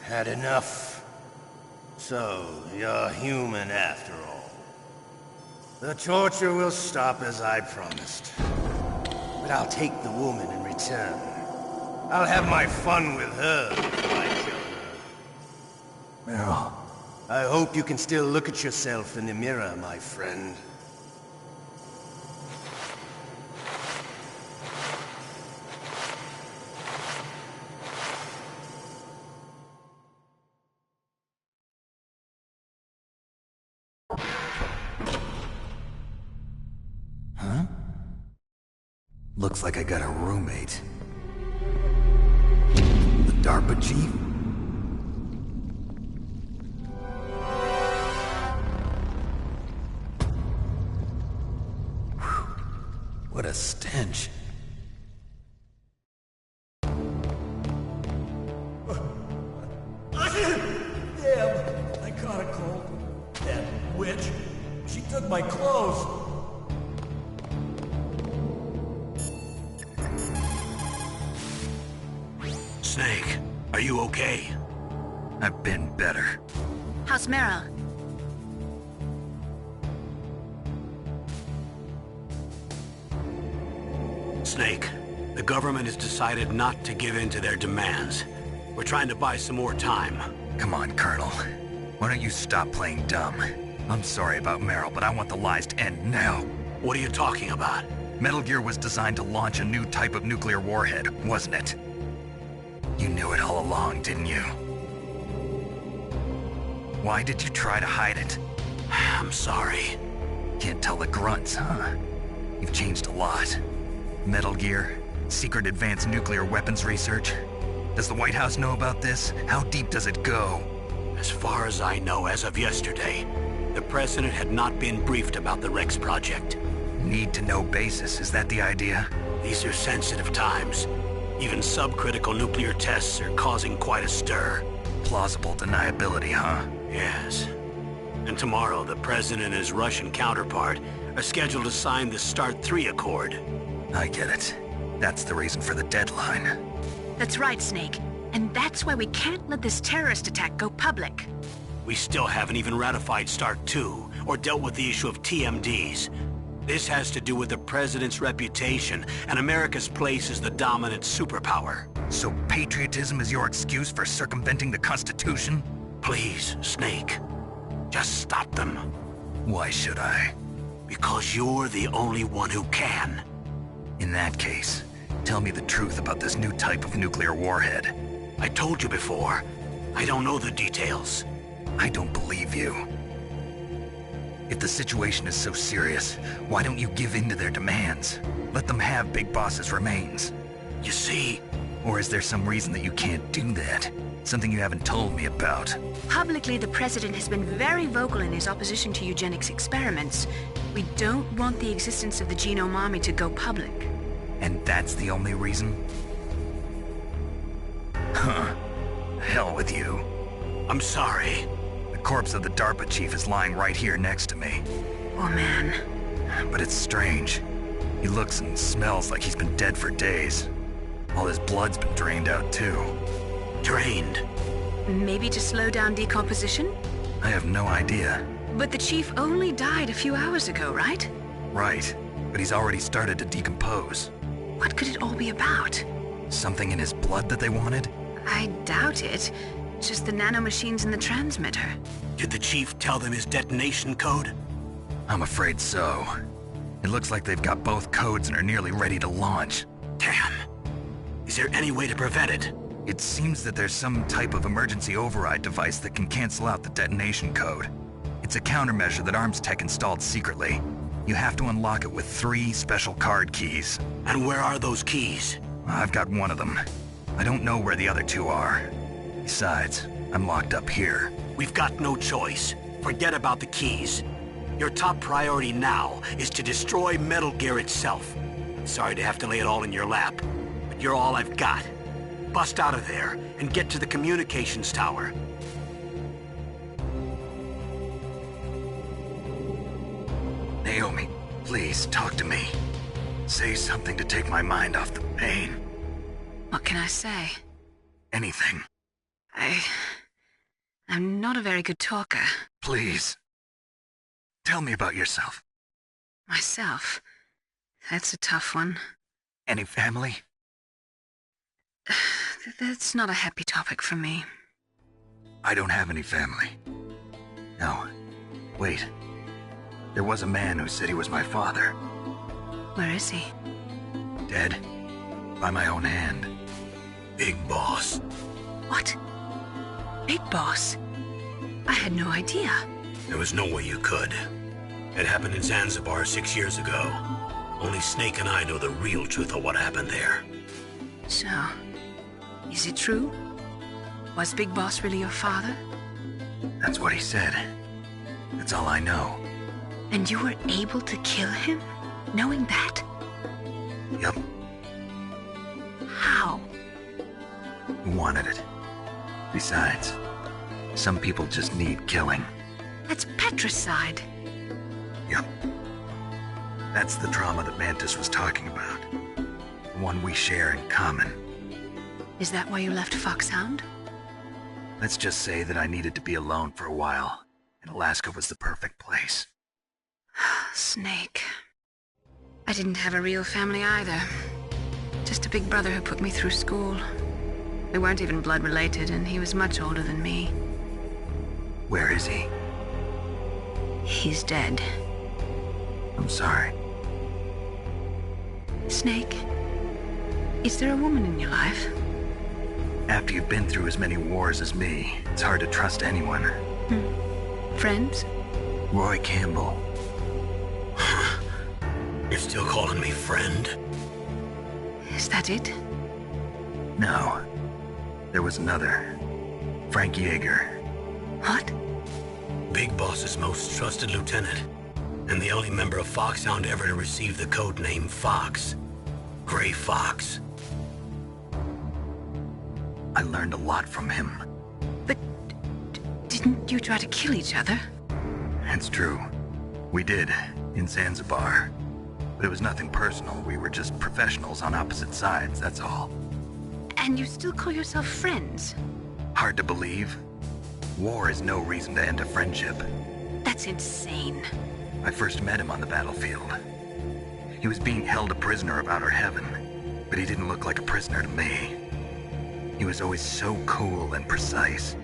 Had enough? So, you're human after all. The torture will stop as I promised. But I'll take the woman in return. I'll have my fun with her before I kill her. Meryl. I hope you can still look at yourself in the mirror, my friend. Looks like I got a roommate. The DARPA chief? Whew. What a stench. Damn, I caught a cold. That witch. She took my clothes. Snake, are you okay? I've been better. How's Meryl? Snake, the government has decided not to give in to their demands. We're trying to buy some more time. Come on, Colonel. Why don't you stop playing dumb? I'm sorry about Meryl, but I want the lies to end now. What are you talking about? Metal Gear was designed to launch a new type of nuclear warhead, wasn't it? You knew it all along, didn't you? Why did you try to hide it? I'm sorry. Can't tell the grunts, huh? You've changed a lot. Metal Gear, secret advanced nuclear weapons research. Does the White House know about this? How deep does it go? As far as I know, as of yesterday, the President had not been briefed about the Rex project. Need-to-know basis, is that the idea? These are sensitive times. Even subcritical nuclear tests are causing quite a stir. Plausible deniability, huh? Yes. And tomorrow, the President and his Russian counterpart are scheduled to sign the START 3 Accord. I get it. That's the reason for the deadline. That's right, Snake. And that's why we can't let this terrorist attack go public. We still haven't even ratified START 2, or dealt with the issue of TMDs. This has to do with the President's reputation and America's place as the dominant superpower. So patriotism is your excuse for circumventing the Constitution? Please, Snake. Just stop them. Why should I? Because you're the only one who can. In that case, tell me the truth about this new type of nuclear warhead. I told you before. I don't know the details. I don't believe you. If the situation is so serious, why don't you give in to their demands? Let them have Big Boss's remains. You see? Or is there some reason that you can't do that? Something you haven't told me about? Publicly, the President has been very vocal in his opposition to eugenics experiments. We don't want the existence of the Genome Army to go public. And that's the only reason? Huh. Hell with you. I'm sorry. The corpse of the DARPA chief is lying right here next to me. Oh, man. But it's strange. He looks and smells like he's been dead for days. All his blood's been drained out, too. Drained? Maybe to slow down decomposition? I have no idea. But the chief only died a few hours ago, right? Right. But he's already started to decompose. What could it all be about? Something in his blood that they wanted? I doubt it. Just the nanomachines in the transmitter. Did the chief tell them his detonation code? I'm afraid so. It looks like they've got both codes and are nearly ready to launch. Damn. Is there any way to prevent it? It seems that there's some type of emergency override device that can cancel out the detonation code. It's a countermeasure that ArmsTech installed secretly. You have to unlock it with 3 special card keys. And where are those keys? I've got one of them. I don't know where the other 2 are. Besides, I'm locked up here. We've got no choice. Forget about the keys. Your top priority now is to destroy Metal Gear itself. Sorry to have to lay it all in your lap, but you're all I've got. Bust out of there and get to the communications tower. Naomi, please talk to me. Say something to take my mind off the pain. What can I say? Anything. I'm not a very good talker. Please. Tell me about yourself. Myself? That's a tough one. Any family? That's not a happy topic for me. I don't have any family. No. Wait. There was a man who said he was my father. Where is he? Dead. By my own hand. Big Boss. What? Big Boss? I had no idea. There was no way you could. It happened in Zanzibar 6 years ago. Only Snake and I know the real truth of what happened there. So, is it true? Was Big Boss really your father? That's what he said. That's all I know. And you were able to kill him, knowing that? Yup. How? He wanted it. Besides, some people just need killing. That's patricide. Yup. That's the trauma that Mantis was talking about. The one we share in common. Is that why you left Foxhound? Let's just say that I needed to be alone for a while, and Alaska was the perfect place. Snake. I didn't have a real family either. Just a big brother who put me through school. We weren't even blood related, and he was much older than me. Where is he? He's dead. I'm sorry. Snake, is there a woman in your life? After you've been through as many wars as me, it's hard to trust anyone. Friends? Roy Campbell. You're still calling me friend? Is that it? No. There was another. Frank Yeager. What? Big Boss's most trusted lieutenant, and the only member of Foxhound ever to receive the code name Fox. Gray Fox. I learned a lot from him. But didn't you try to kill each other? It's true. We did, in Zanzibar. But it was nothing personal. We were just professionals on opposite sides, that's all. And you still call yourself friends? Hard to believe. War is no reason to end a friendship. That's insane. I first met him on the battlefield. He was being held a prisoner of outer heaven, but he didn't look like a prisoner to me. He was always so cool and precise.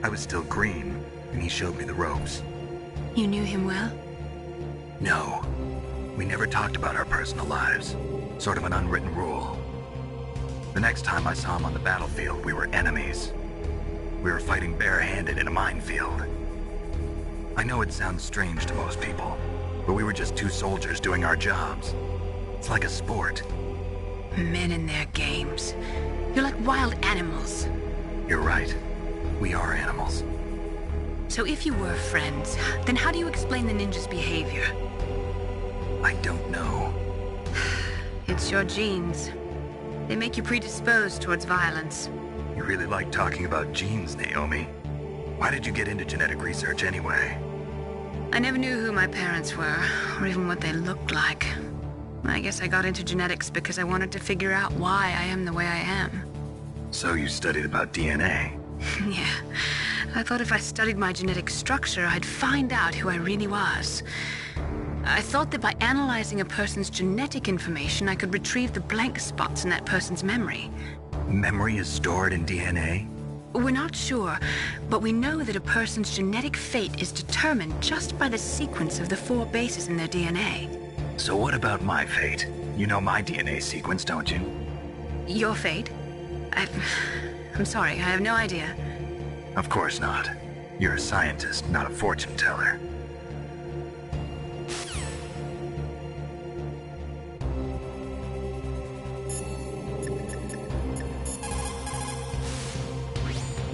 I was still green, and he showed me the ropes. You knew him well? No. We never talked about our personal lives. Sort of an unwritten rule. The next time I saw him on the battlefield, we were enemies. We were fighting barehanded in a minefield. I know it sounds strange to most people, but we were just two soldiers doing our jobs. It's like a sport. Men and their games. You're like wild animals. You're right. We are animals. So if you were friends, then how do you explain the ninja's behavior? I don't know. It's your genes. They make you predisposed towards violence. You really like talking about genes, Naomi. Why did you get into genetic research anyway? I never knew who my parents were, or even what they looked like. I guess I got into genetics because I wanted to figure out why I am the way I am. So you studied about DNA? Yeah. I thought if I studied my genetic structure, I'd find out who I really was. I thought that by analyzing a person's genetic information, I could retrieve the blank spots in that person's memory. Memory is stored in DNA? We're not sure, but we know that a person's genetic fate is determined just by the sequence of the 4 bases in their DNA. So what about my fate? You know my DNA sequence, don't you? Your fate? I'm sorry, I have no idea. Of course not. You're a scientist, not a fortune teller.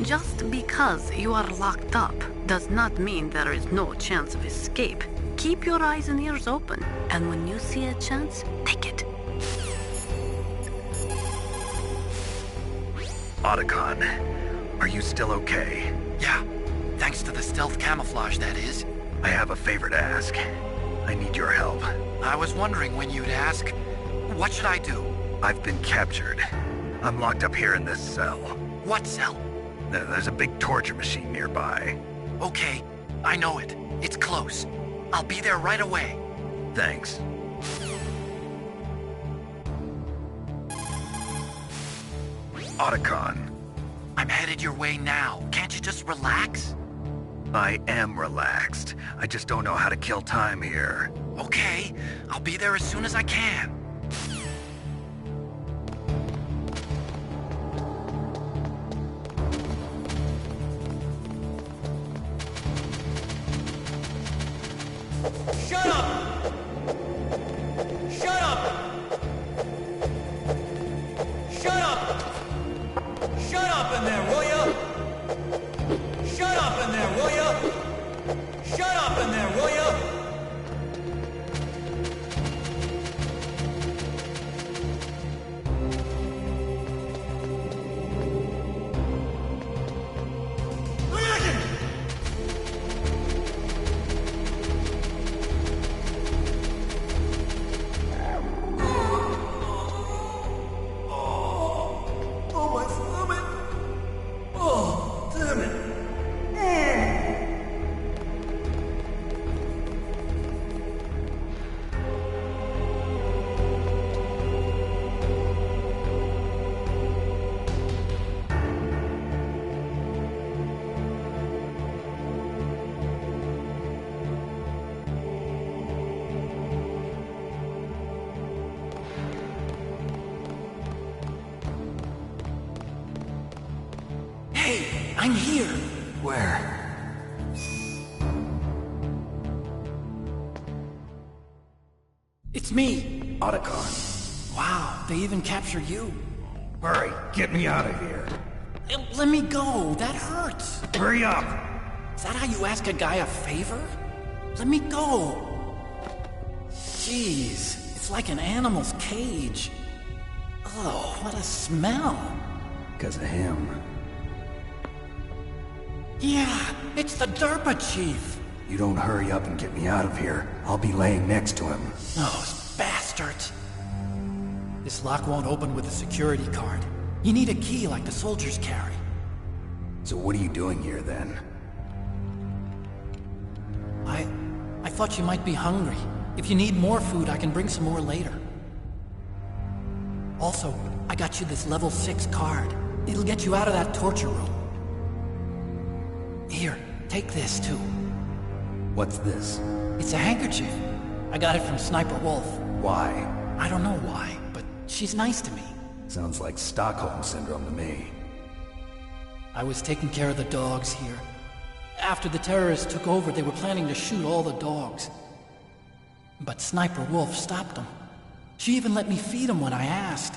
Just because you are locked up does not mean there is no chance of escape. Keep your eyes and ears open, and when you see a chance, take it. Otacon, are you still okay? Yeah, thanks to the stealth camouflage, that is. I have a favor to ask. I need your help. I was wondering when you'd ask. What should I do? I've been captured. I'm locked up here in this cell. What cell? There's a big torture machine nearby. Okay, I know it. It's close. I'll be there right away. Thanks. Otacon. I'm headed your way now. Can't you just relax? I am relaxed. I just don't know how to kill time here. Okay, I'll be there as soon as I can. Shut up! Shut up! I'm here. Where? It's me. Otacon. Wow, they even capture you. Hurry, get me out of here. Let me go, that hurts. Hurry up! Is that how you ask a guy a favor? Let me go. Jeez, it's like an animal's cage. Oh, what a smell. Because of him. Yeah, it's the Derpa chief. You don't hurry up and get me out of here, I'll be laying next to him. Those bastards. This lock won't open with a security card. You need a key like the soldiers carry. So what are you doing here then? I thought you might be hungry. If you need more food, I can bring some more later. Also, I got you this level 6 card. It'll get you out of that torture room. Here, take this too. What's this? It's a handkerchief. I got it from Sniper Wolf. Why? I don't know why, but she's nice to me. Sounds like Stockholm Syndrome to me. I was taking care of the dogs here. After the terrorists took over, they were planning to shoot all the dogs. But Sniper Wolf stopped them. She even let me feed them when I asked.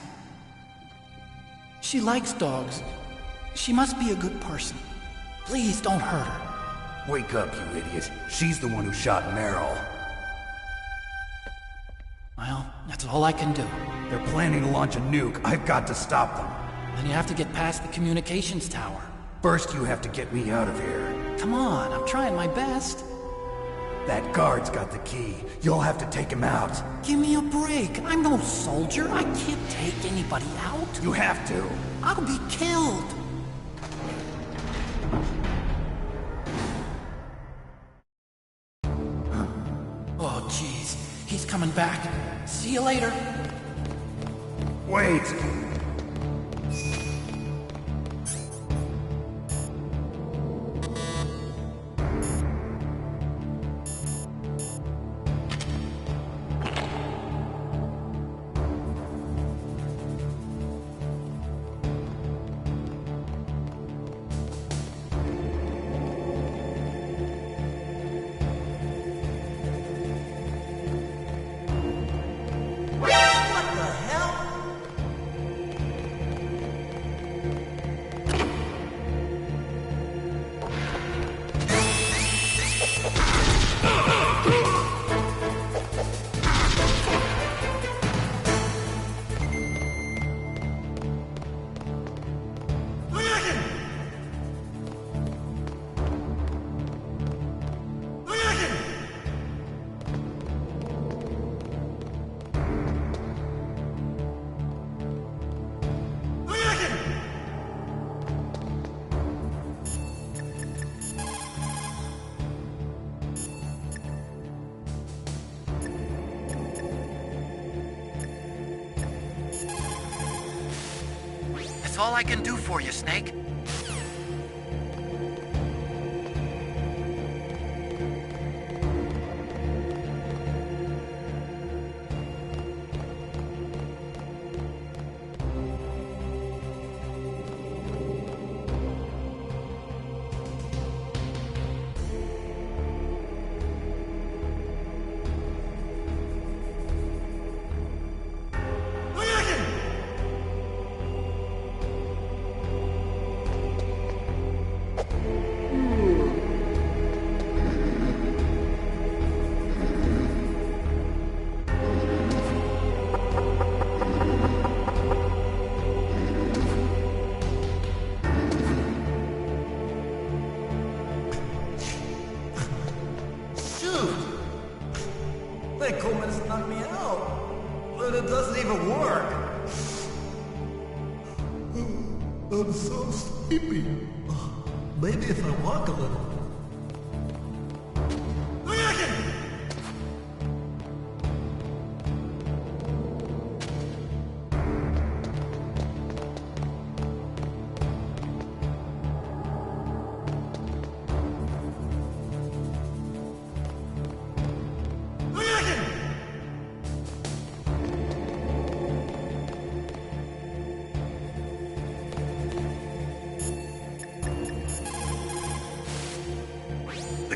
She likes dogs. She must be a good person. Please don't hurt her. Wake up, you idiot. She's the one who shot Meryl. Well, that's all I can do. They're planning to launch a nuke. I've got to stop them. Then you have to get past the communications tower. First, you have to get me out of here. Come on, I'm trying my best. That guard's got the key. You'll have to take him out. Give me a break. I'm no soldier. I can't take anybody out. You have to. I'll be killed. Oh, jeez. He's coming back. See you later. Wait. That's all I can do for you, Snake. That Coleman's knocked me out, but it doesn't even work. I'm so sleepy. Maybe if I walk a little.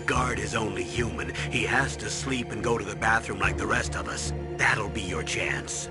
guard is only human. He has to sleep and go to the bathroom like the rest of us. That'll be your chance.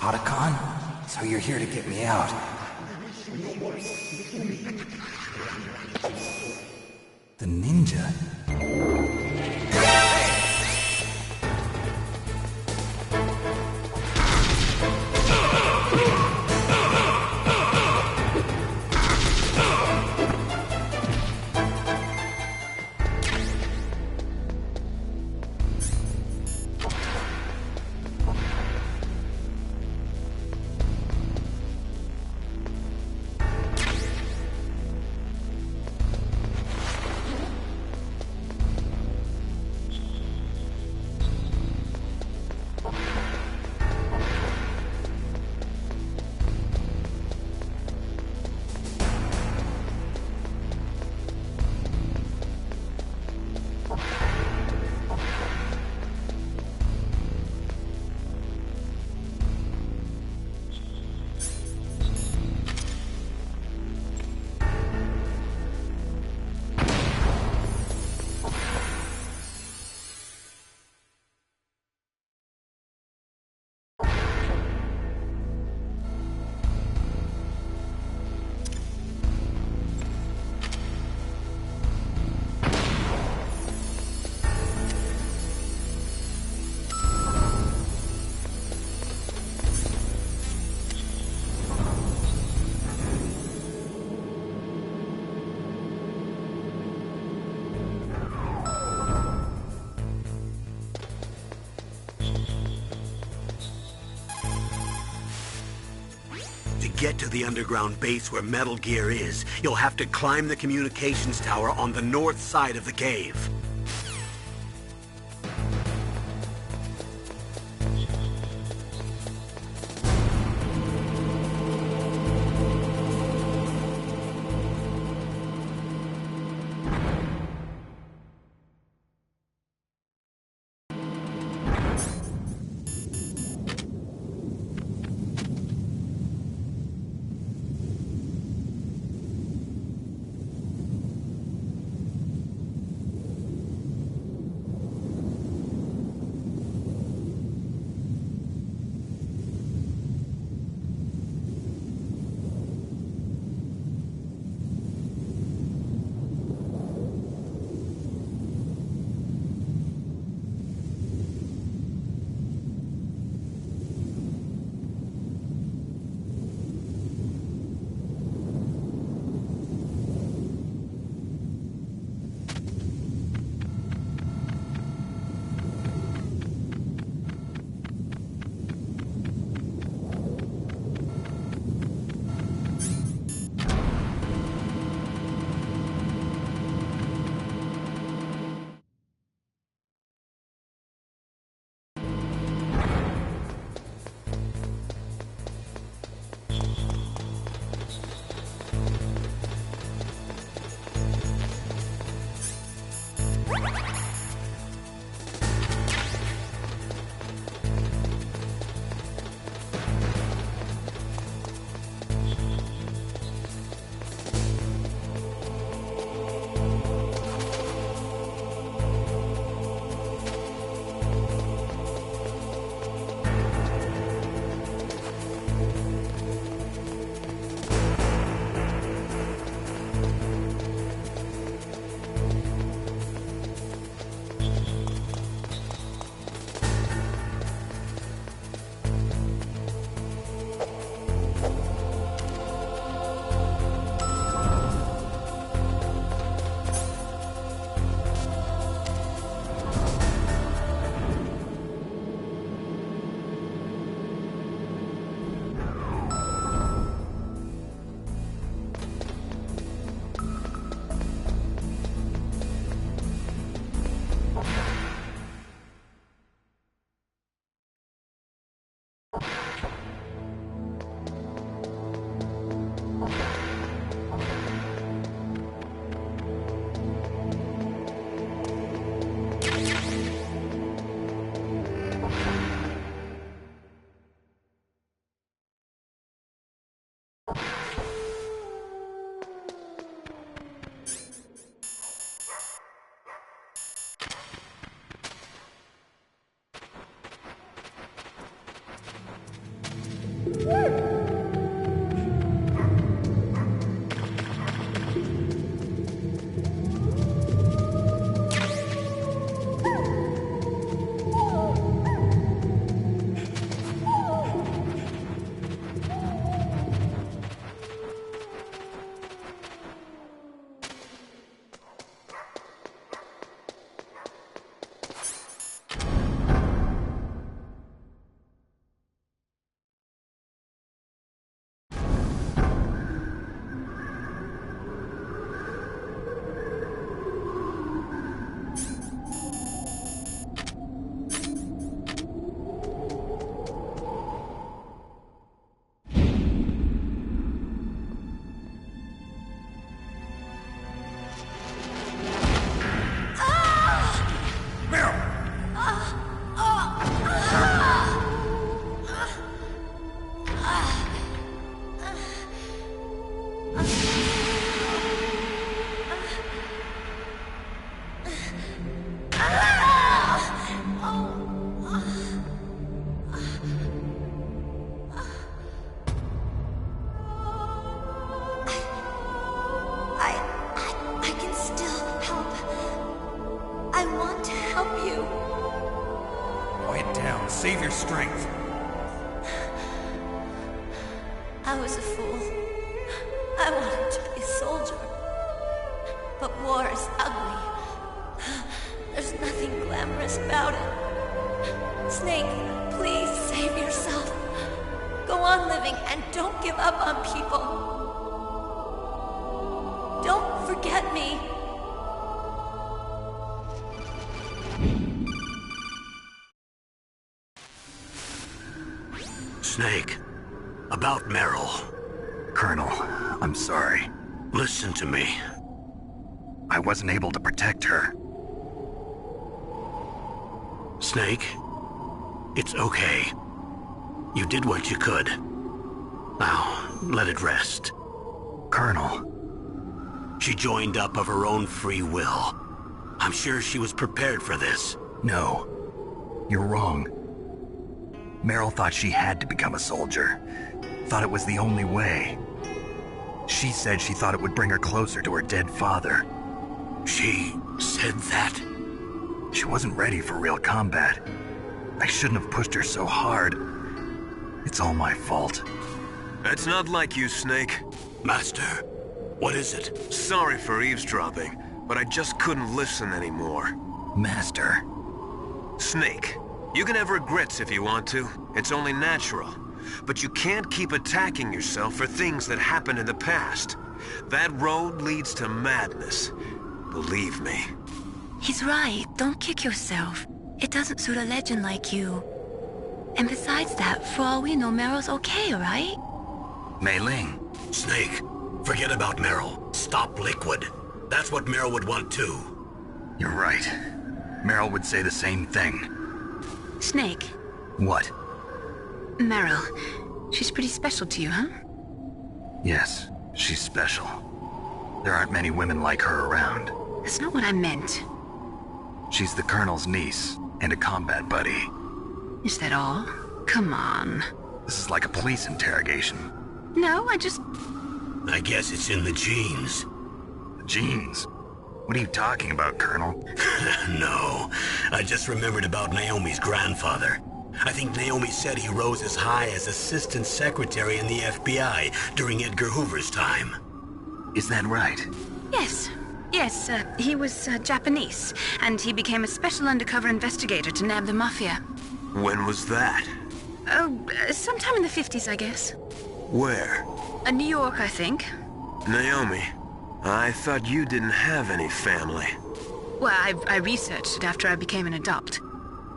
Otacon? So you're here to get me out. The ninja? To get to the underground base where Metal Gear is, you'll have to climb the communications tower on the north side of the cave. Save your strength. I was a fool. I wanted to be a soldier. But war is ugly. There's nothing glamorous about it. Snake, please save yourself. Go on living and don't give up on people. Don't forget me. Snake, about Meryl. Colonel, I'm sorry. Listen to me. I wasn't able to protect her. Snake, it's okay. You did what you could. Now, let it rest. Colonel. She joined up of her own free will. I'm sure she was prepared for this. No. You're wrong. Meryl thought she had to become a soldier. Thought it was the only way. She said she thought it would bring her closer to her dead father. She said that? She wasn't ready for real combat. I shouldn't have pushed her so hard. It's all my fault. That's not like you, Snake. Master, what is it? Sorry for eavesdropping, but I just couldn't listen anymore. Master. Snake, you can have regrets if you want to. It's only natural. But you can't keep attacking yourself for things that happened in the past. That road leads to madness. Believe me. He's right. Don't kick yourself. It doesn't suit a legend like you. And besides that, for all we know, Meryl's okay, right? Mei Ling. Snake, forget about Meryl. Stop Liquid. That's what Meryl would want too. You're right. Meryl would say the same thing. Snake. What? Meryl. She's pretty special to you, huh? Yes, she's special. There aren't many women like her around. That's not what I meant. She's the Colonel's niece and a combat buddy. Is that all? Come on. This is like a police interrogation. No, I guess it's in the genes. The genes? What are you talking about, Colonel? No, I just remembered about Naomi's grandfather. I think Naomi said he rose as high as assistant secretary in the FBI during Edgar Hoover's time. Is that right? Yes. Yes, he was Japanese, and he became a special undercover investigator to nab the Mafia. When was that? Oh, sometime in the 50s, I guess. Where? New York, I think. Naomi, I thought you didn't have any family. Well, I researched it after I became an adopt.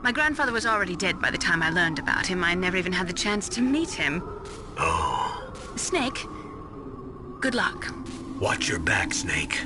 My grandfather was already dead by the time I learned about him. I never even had the chance to meet him. Oh. Snake, good luck. Watch your back, Snake.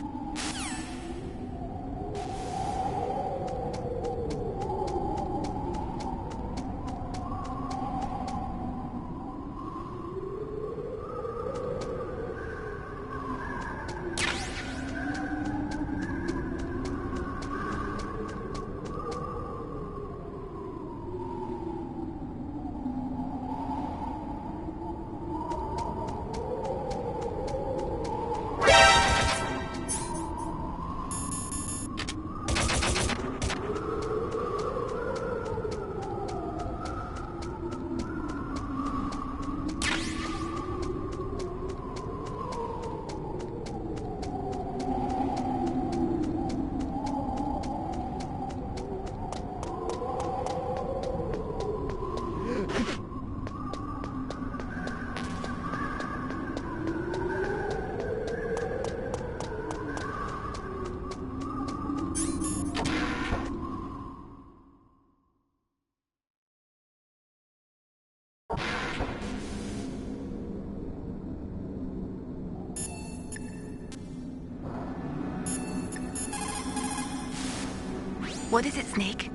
What is it, Snake?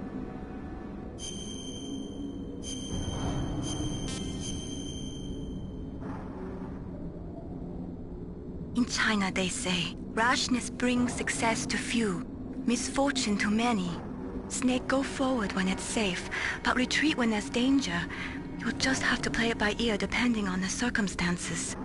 In China, they say, rashness brings success to few, misfortune to many. Snake, go forward when it's safe, but retreat when there's danger. You'll just have to play it by ear depending on the circumstances.